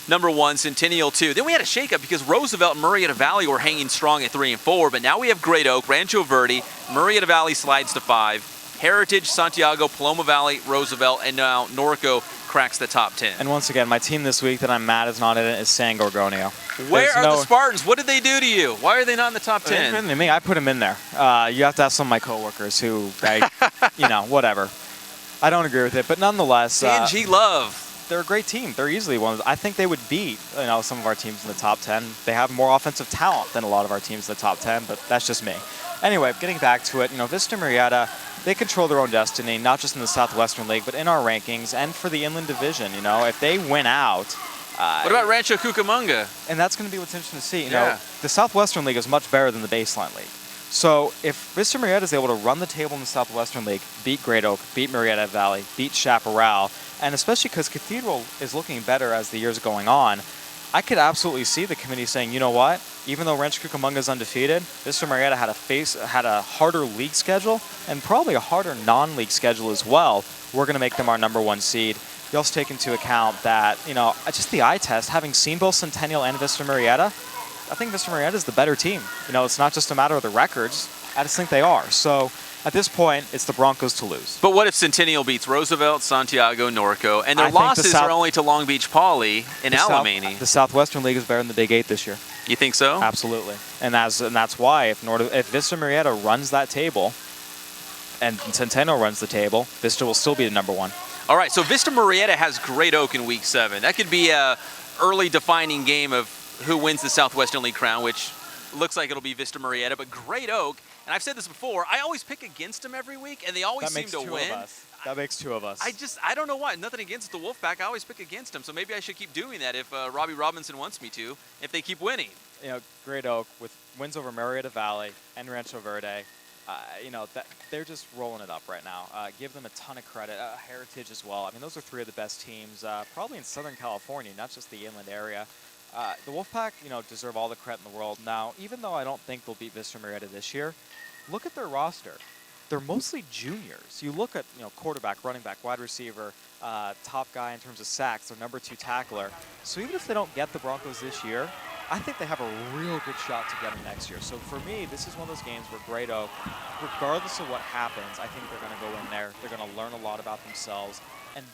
#1, Centennial 2. Then we had a shakeup because Roosevelt and Marietta Valley were hanging strong at 3 and 4, but now we have Great Oak, Rancho Verde, Marietta Valley slides to 5, Heritage, Santiago, Paloma Valley, Roosevelt, and now Norco cracks the top 10. And once again, my team this week that I'm mad is not in it is San Gorgonio. Where are the Spartans? What did they do to you? Why are they not in the top 10? They didn't me. I put them in there. You have to ask some of my coworkers who, whatever. I don't agree with it, but nonetheless. G Love. They're a great team. They're easily one. I think they would beat some of our teams in the top 10. They have more offensive talent than a lot of our teams in the top 10, but that's just me. Anyway, getting back to it, Vista Marietta, they control their own destiny, not just in the Southwestern League, but in our rankings and for the Inland Division. If they win out. What about Rancho Cucamonga? And that's going to be what's interesting to see. The Southwestern League is much better than the Baseline League. So if Vista Marietta is able to run the table in the Southwestern League, beat Great Oak, beat Marietta Valley, beat Chaparral, and especially because Cathedral is looking better as the years are going on, I could absolutely see the committee saying, you know what? Even though Rancho Cucamonga is undefeated, Vista Marietta had a harder league schedule and probably a harder non-league schedule as well. We're going to make them our #1 seed. You also take into account that, just the eye test, having seen both Centennial and Vista Marietta, I think Vista Marietta is the better team. It's not just a matter of the records. I just think they are. So at this point, it's the Broncos to lose. But what if Centennial beats Roosevelt, Santiago, Norco, and their losses are only to Long Beach Poly and Alamany? The Southwestern League is better than the Big 8 this year. You think so? Absolutely. And that's why if Vista Marietta runs that table and Centennial runs the table, Vista will still be the #1. All right, so Vista Marietta has Great Oak in Week 7. That could be a early defining game of who wins the Southwestern League crown, which looks like it'll be Vista Marietta. But Great Oak, and I've said this before, I always pick against them every week, and they always seem to win. That makes 2 of us. I don't know why. Nothing against the Wolfpack. I always pick against them, so maybe I should keep doing that if Robbie Robinson wants me to, if they keep winning. Great Oak with wins over Marietta Valley and Rancho Verde, they're just rolling it up right now. Give them a ton of credit. Heritage as well. I mean, those are 3 of the best teams, probably in Southern California, not just the inland area. The Wolfpack, deserve all the credit in the world. Now, even though I don't think they'll beat Vista Marietta this year, look at their roster. They're mostly juniors. You look at, quarterback, running back, wide receiver, top guy in terms of sacks, their #2 tackler. So even if they don't get the Broncos this year, I think they have a real good shot to get them next year. So for me, this is one of those games where Great Oak, regardless of what happens, I think they're going to go in there. They're going to learn a lot about themselves and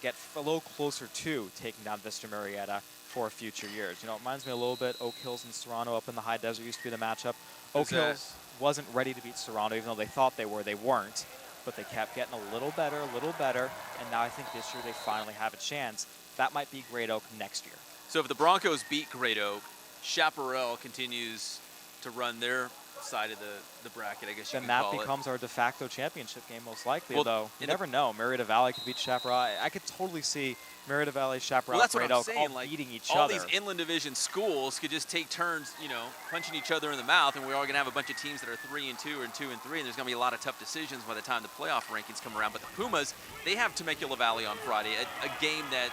get a little closer to taking down Vista Marietta for future years. You know, it reminds me a little bit Oak Hills and Serrano up in the high desert used to be the matchup. Oak Hills wasn't ready to beat Serrano, even though they thought they were. They weren't, but they kept getting a little better, and now I think this year they finally have a chance. That might be Great Oak next year. So if the Broncos beat Great Oak, Chaparral continues to run their side of the bracket, I guess you then could that call it. becomes our de facto championship game, most likely. Well, though you never know. Marietta Valley could beat Chaparral. I could totally see Marietta Valley, Chaparral, Well, that's Great what I'm Oak saying. all Like, beating each all other. these inland division schools could just take turns, you know, punching each other in the mouth, and we're all going to have a bunch of teams that are 3-2 and 2-3, and there's going to be a lot of tough decisions by the time the playoff rankings come around. But the Pumas, they have Temecula Valley on Friday, a game that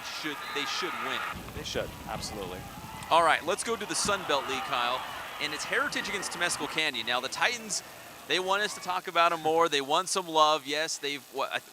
they should win. They should, absolutely. All right, let's go to the Sun Belt League, Kyle, and it's Heritage against Temescal Canyon. Now, the Titans, they want us to talk about them more. They want some love. Yes, they've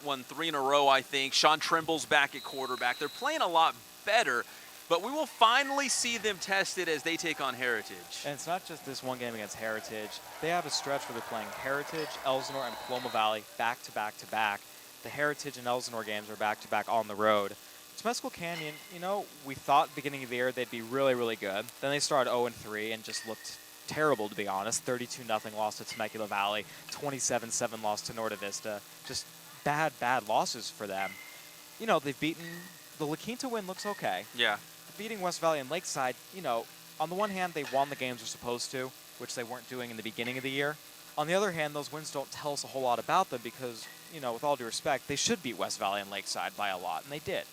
won 3 in a row, I think. Sean Trimble's back at quarterback. They're playing a lot better, but we will finally see them tested as they take on Heritage. And it's not just this one game against Heritage. They have a stretch where they're playing Heritage, Elsinore, and Paloma Valley back to back to back. The Heritage and Elsinore games are back to back on the road. Temescal Canyon, you know, we thought beginning of the year they'd be really, really good. Then they started 0-3 and just looked terrible, to be honest. 32-0 loss to Temecula Valley, 27-7 loss to Norte Vista. Just bad losses for them. You know, they've beaten the La Quinta win looks okay. Yeah. Beating West Valley and Lakeside, you know, on the one hand, they won the games they're supposed to, which they weren't doing in the beginning of the year. On the other hand, those wins don't tell us a whole lot about them because, you know, with all due respect, they should beat West Valley and Lakeside by a lot, and they did.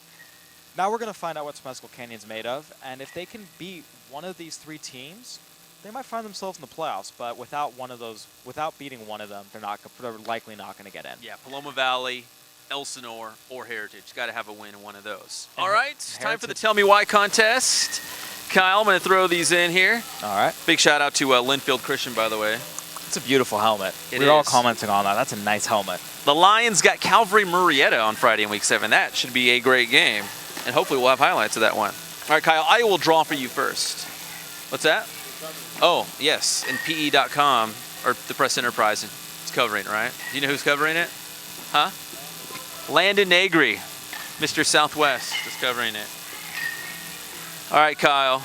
Now we're going to find out what Temescal Canyon's made of, and if they can beat one of these 3 teams, they might find themselves in the playoffs. But without beating one of them, they're likely not going to get in. Yeah, Paloma Valley, Elsinore, or Heritage. Got to have a win in one of those. All right, time for the Tell Me Why contest. Kyle, I'm going to throw these in here. All right. Big shout out to Linfield Christian, by the way. It's a beautiful helmet. It We're all is. commenting on that. That's a nice helmet. The Lions got Calvary Murrieta on Friday in Week 7. That should be a great game. And hopefully we'll have highlights of that one. All right, Kyle, I will draw for you first. What's that? Oh, yes, and PE.com, or the Press Enterprise, is covering it, right? Do you know who's covering it? Huh? Landon Negri, Mr. Southwest, is covering it. All right, Kyle,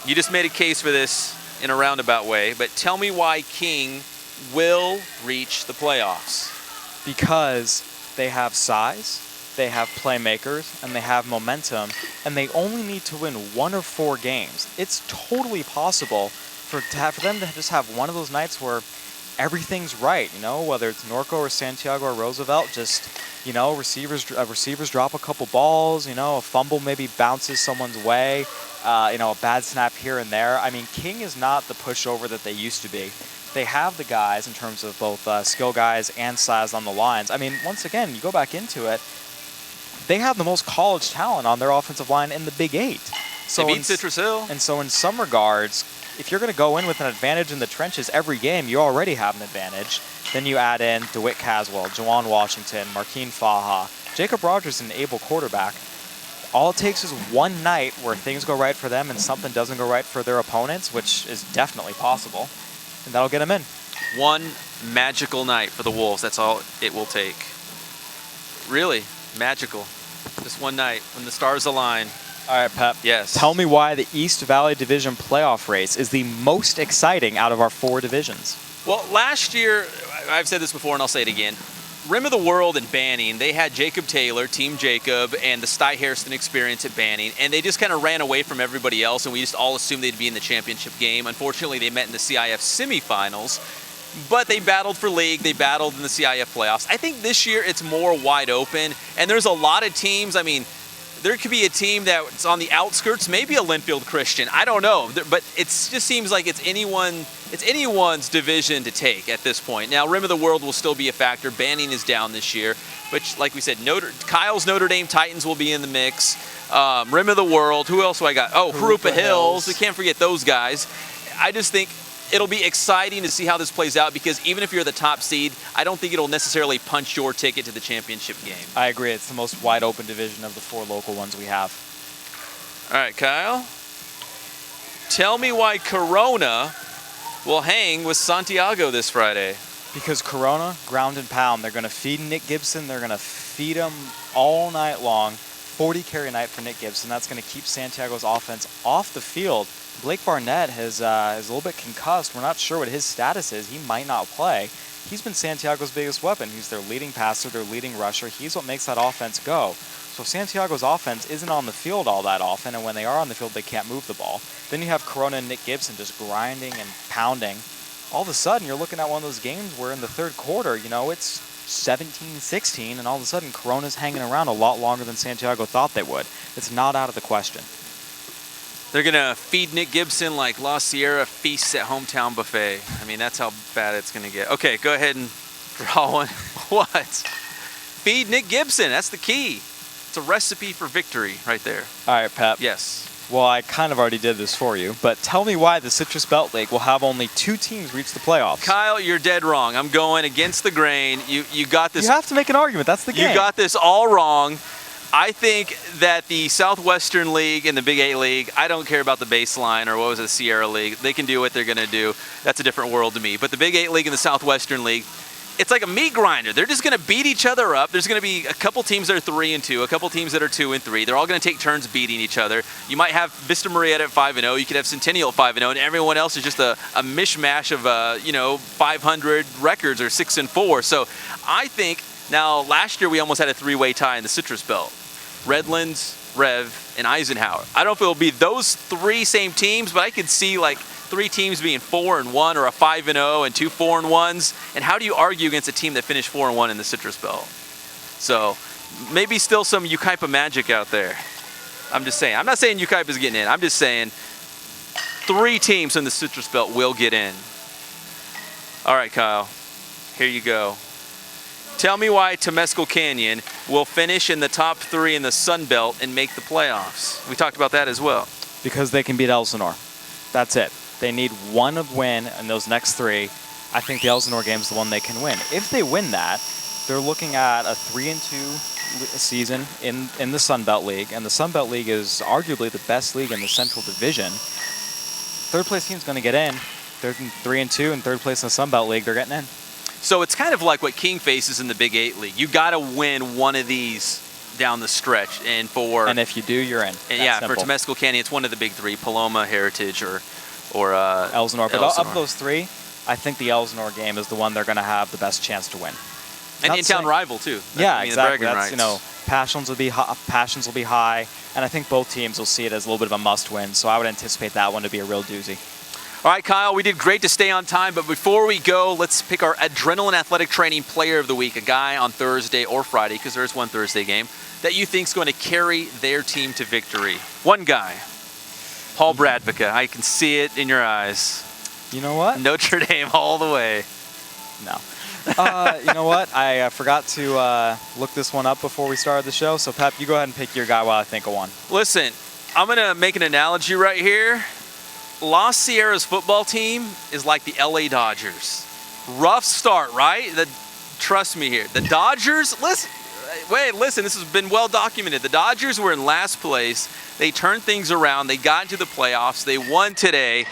you just made a case for this in a roundabout way, but tell me why King will reach the playoffs. Because they have size, they have playmakers, and they have momentum, and they only need to win 1 or 4 games. It's totally possible for them to just have one of those nights where everything's right, you know, whether it's Norco or Santiago or Roosevelt, just, you know, receivers drop a couple balls, you know, a fumble maybe bounces someone's way, you know, a bad snap here and there. I mean, King is not the pushover that they used to be. They have the guys in terms of both skill guys and size on the lines. I mean, once again, you go back into it, they have the most college talent on their offensive line in the Big 8. So they beat Citrus Hill. And so in some regards, if you're going to go in with an advantage in the trenches every game, you already have an advantage. Then you add in DeWitt Caswell, Juwan Washington, Marquine Faja, Jacob Rogers, an able quarterback. All it takes is one night where things go right for them and something doesn't go right for their opponents, which is definitely possible, and that'll get them in. One magical night for the Wolves. That's all it will take. Really magical. Just one night when the stars align. All right, Pep. Yes. Tell me why the East Valley Division playoff race is the most exciting out of our 4 divisions. Well, last year, I've said this before and I'll say it again, Rim of the World and Banning, they had Jacob Taylor, Team Jacob, and the Sty Hairston experience at Banning, and they just kind of ran away from everybody else, and we just all assumed they'd be in the championship game. Unfortunately, they met in the CIF semifinals, but they battled for league, they battled in the CIF playoffs. I think this year it's more wide open, and there's a lot of teams. I mean, there could be a team that's on the outskirts, maybe a Linfield Christian. I don't know, but it just seems like it's anyone's division to take at this point. Now, Rim of the World will still be a factor. Banning is down this year, but like we said, Kyle's Notre Dame Titans will be in the mix. Rim of the World. Who else do I got? Oh, Harupa Hills. We can't forget those guys. I just think it'll be exciting to see how this plays out because even if you're the top seed, I don't think it'll necessarily punch your ticket to the championship game. I agree. It's the most wide open division of the 4 local ones we have. All right, Kyle. Tell me why Corona will hang with Santiago this Friday. Because Corona, ground and pound, they're going to feed Nick Gibson. They're going to feed him all night long. 40 carry night for Nick Gibson. That's going to keep Santiago's offense off the field. Blake Barnett is a little bit concussed. We're not sure what his status is. He might not play. He's been Santiago's biggest weapon. He's their leading passer, their leading rusher. He's what makes that offense go. So Santiago's offense isn't on the field all that often, and when they are on the field, they can't move the ball. Then you have Corona and Nick Gibson just grinding and pounding. All of a sudden, you're looking at one of those games where in the third quarter, it's 17-16, and all of a sudden Corona's hanging around a lot longer than Santiago thought they would. It's not out of the question. They're going to feed Nick Gibson like La Sierra feasts at Hometown Buffet. I mean, that's how bad it's going to get. Okay, go ahead and draw one. What? Feed Nick Gibson. That's the key. It's a recipe for victory right there. All right, Pep. Yes. Well, I kind of already did this for you, but tell me why the Citrus Belt League will have only 2 teams reach the playoffs. Kyle, you're dead wrong. I'm going against the grain. You got this. You have to make an argument. That's the game. You got this all wrong. I think that the Southwestern League and the Big 8 League, I don't care about the baseline or what was it, the Sierra League. They can do what they're going to do. That's a different world to me. But the Big 8 League and the Southwestern League, it's like a meat grinder. They're just going to beat each other up. There's going to be a couple teams that are 3-2, a couple teams that are 2-3. They're all going to take turns beating each other. You might have Vista Marietta at 5-0. You could have Centennial at 5-0, and everyone else is just a mishmash of 500 records or 6-4. So I think now last year we almost had a 3-way tie in the Citrus Belt. Redlands, Rev, and Eisenhower. I don't know if it'll be those 3 same teams, but I could see like 3 teams being 4-1 or a 5-0 and 2 4-1s. And how do you argue against a team that finished 4-1 in the Citrus Belt? So maybe still some Ukaipa magic out there. I'm just saying. I'm not saying Ukaipa's getting in. I'm just saying 3 teams in the Citrus Belt will get in. All right, Kyle. Here you go. Tell me why Temescal Canyon will finish in the top 3 in the Sun Belt and make the playoffs. We talked about that as well. Because they can beat Elsinore. That's it. They need one win in those next 3. I think the Elsinore game is the one they can win. If they win that, they're looking at a 3-2 season in the Sun Belt League, and the Sun Belt League is arguably the best league in the Central Division. Third place team's going to get in. They're 3-2 and third place in the Sun Belt League. They're getting in. So it's kind of like what King faces in the Big 8 League. You got to win one of these down the stretch, and if you do, you're in. And yeah, simple. For Temescal Canyon, it's one of the big 3: Paloma, Heritage, or Elsinore. But Elsinore. of those 3, I think the Elsinore game is the one they're going to have the best chance to win. And the in-town rival too. Yeah, exactly. That's, passions will be high, and I think both teams will see it as a little bit of a must-win. So I would anticipate that one to be a real doozy. All right, Kyle, we did great to stay on time, but before we go, let's pick our Adrenaline Athletic Training Player of the Week, a guy on Thursday or Friday, because there's one Thursday game, that you think is going to carry their team to victory. One guy, Paul Bradvica. I can see it in your eyes. You know what? Notre Dame all the way. No. You know what? I forgot to look this one up before we started the show, so Pep, you go ahead and pick your guy while I think of one. Listen, I'm going to make an analogy right here. La Sierra's football team is like the LA Dodgers. Rough start, right? Trust me here. The Dodgers, listen, this has been well documented. The Dodgers were in last place. They turned things around. They got into the playoffs. They won today.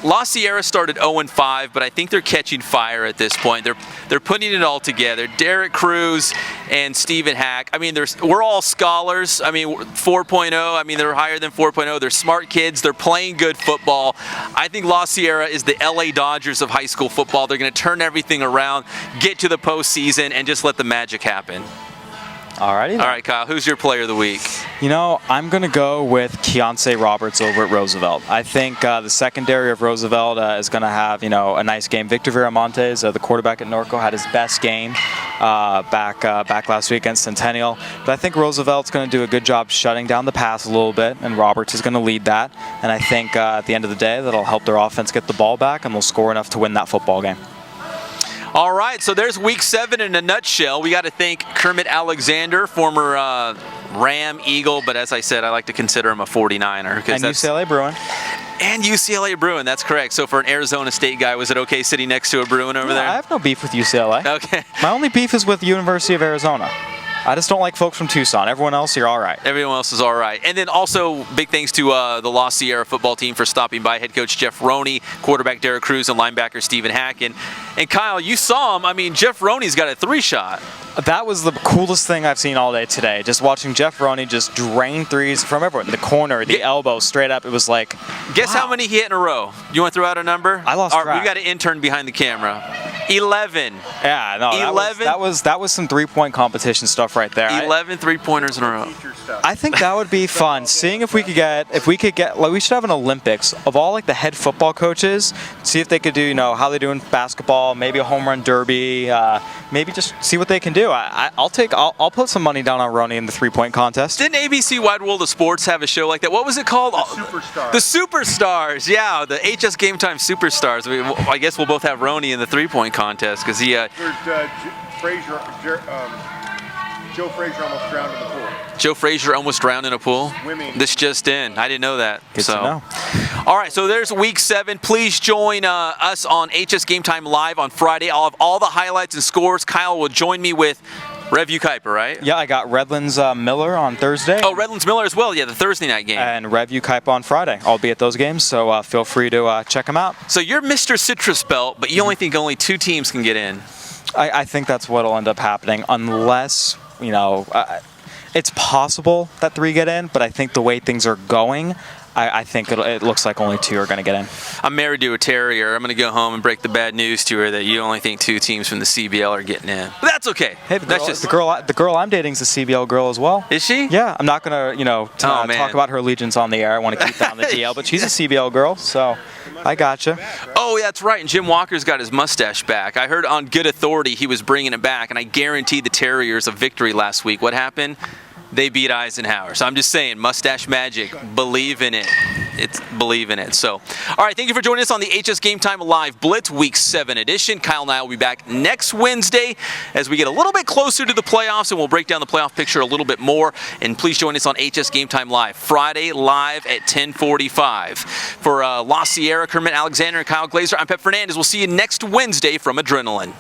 La Sierra started 0-5, but I think they're catching fire at this point. They're putting it all together. Derek Cruz and Stephen Hack. I mean, we're all scholars. I mean, 4.0. I mean, they're higher than 4.0. They're smart kids. They're playing good football. I think La Sierra is the LA Dodgers of high school football. They're going to turn everything around, get to the postseason, and just let the magic happen. Alrighty. All right, Kyle, who's your player of the week? I'm going to go with Keontae Roberts over at Roosevelt. I think the secondary of Roosevelt is going to have, a nice game. Victor Viramontes, the quarterback at Norco, had his best game back last week against Centennial. But I think Roosevelt's going to do a good job shutting down the pass a little bit, and Roberts is going to lead that. And I think at the end of the day, that'll help their offense get the ball back, and they'll score enough to win that football game. All right, so there's week 7 in a nutshell. We got to thank Kermit Alexander, former Ram, Eagle, but as I said, I like to consider him a 49er. And UCLA Bruin. And UCLA Bruin, that's correct. So for an Arizona State guy, was it okay sitting next to a Bruin over there? I have no beef with UCLA. Okay. My only beef is with the University of Arizona. I just don't like folks from Tucson. Everyone else, you're all right. Everyone else is all right. And then also, big thanks to the La Sierra football team for stopping by. Head coach Jeff Roney, quarterback Derek Cruz, and linebacker Stephen Hacken. And Kyle, you saw him. I mean, Jeff Roney's got a 3-shot. That was the coolest thing I've seen all day today. Just watching Jeff Roney just drain threes from everywhere. The corner, the elbow, straight up. It was like, guess wow. how many he hit in a row? You want to throw out a number? I lost track. We got an intern behind the camera. 11. Yeah, no, 11? That was some 3-point competition stuff right there. 11 3-pointers in a row. I think that would be fun. Seeing if we could get like, we should have an Olympics of all like the head football coaches. See if they could do, how they do in basketball, maybe a home run derby, maybe just see what they can do. I'll put some money down on Roney in the 3-point contest. Didn't ABC Wide World of Sports have a show like that? What was it called? The Superstars. The Superstars, yeah, the HS Game Time Superstars. I guess we'll both have Roney in the 3-point contest because he. Joe Frazier almost drowned in the pool. Joe Frazier almost drowned in a pool? Swimming. This just in. I didn't know that. Good to know. All right, so there's Week 7. Please join us on HS Game Time Live on Friday. I'll have all the highlights and scores. Kyle will join me with Rev Kuiper, right? Yeah, I got Redlands Miller on Thursday. Oh, Redlands Miller as well. Yeah, the Thursday night game. And Rev Kuiper on Friday. I'll be at those games, so feel free to check them out. So you're Mr. Citrus Belt, but you only think only 2 teams can get in. I think that's what'll end up happening unless, it's possible that 3 get in, but I think the way things are going, I think it looks like only 2 are going to get in. I'm married to a terrier. I'm going to go home and break the bad news to her that you only think 2 teams from the CBL are getting in. But that's okay. Hey, the girl I'm dating is a CBL girl as well. Is she? Yeah, I'm not going to, talk about her allegiance on the air. I want to keep that on the DL, but she's a CBL girl, so I gotcha. Oh, that's right. And Jim Walker's got his mustache back. I heard on good authority he was bringing it back, and I guarantee the Terriers a victory last week. What happened? They beat Eisenhower. So I'm just saying, mustache magic. Believe in it. Believe in it. So, all right, thank you for joining us on the HS Game Time Live Blitz Week 7 edition. Kyle and I will be back next Wednesday as we get a little bit closer to the playoffs, and we'll break down the playoff picture a little bit more. And please join us on HS Game Time Live, Friday live at 10:45. For La Sierra, Kermit Alexander, and Kyle Glazer, I'm Pep Fernandez. We'll see you next Wednesday from Adrenaline.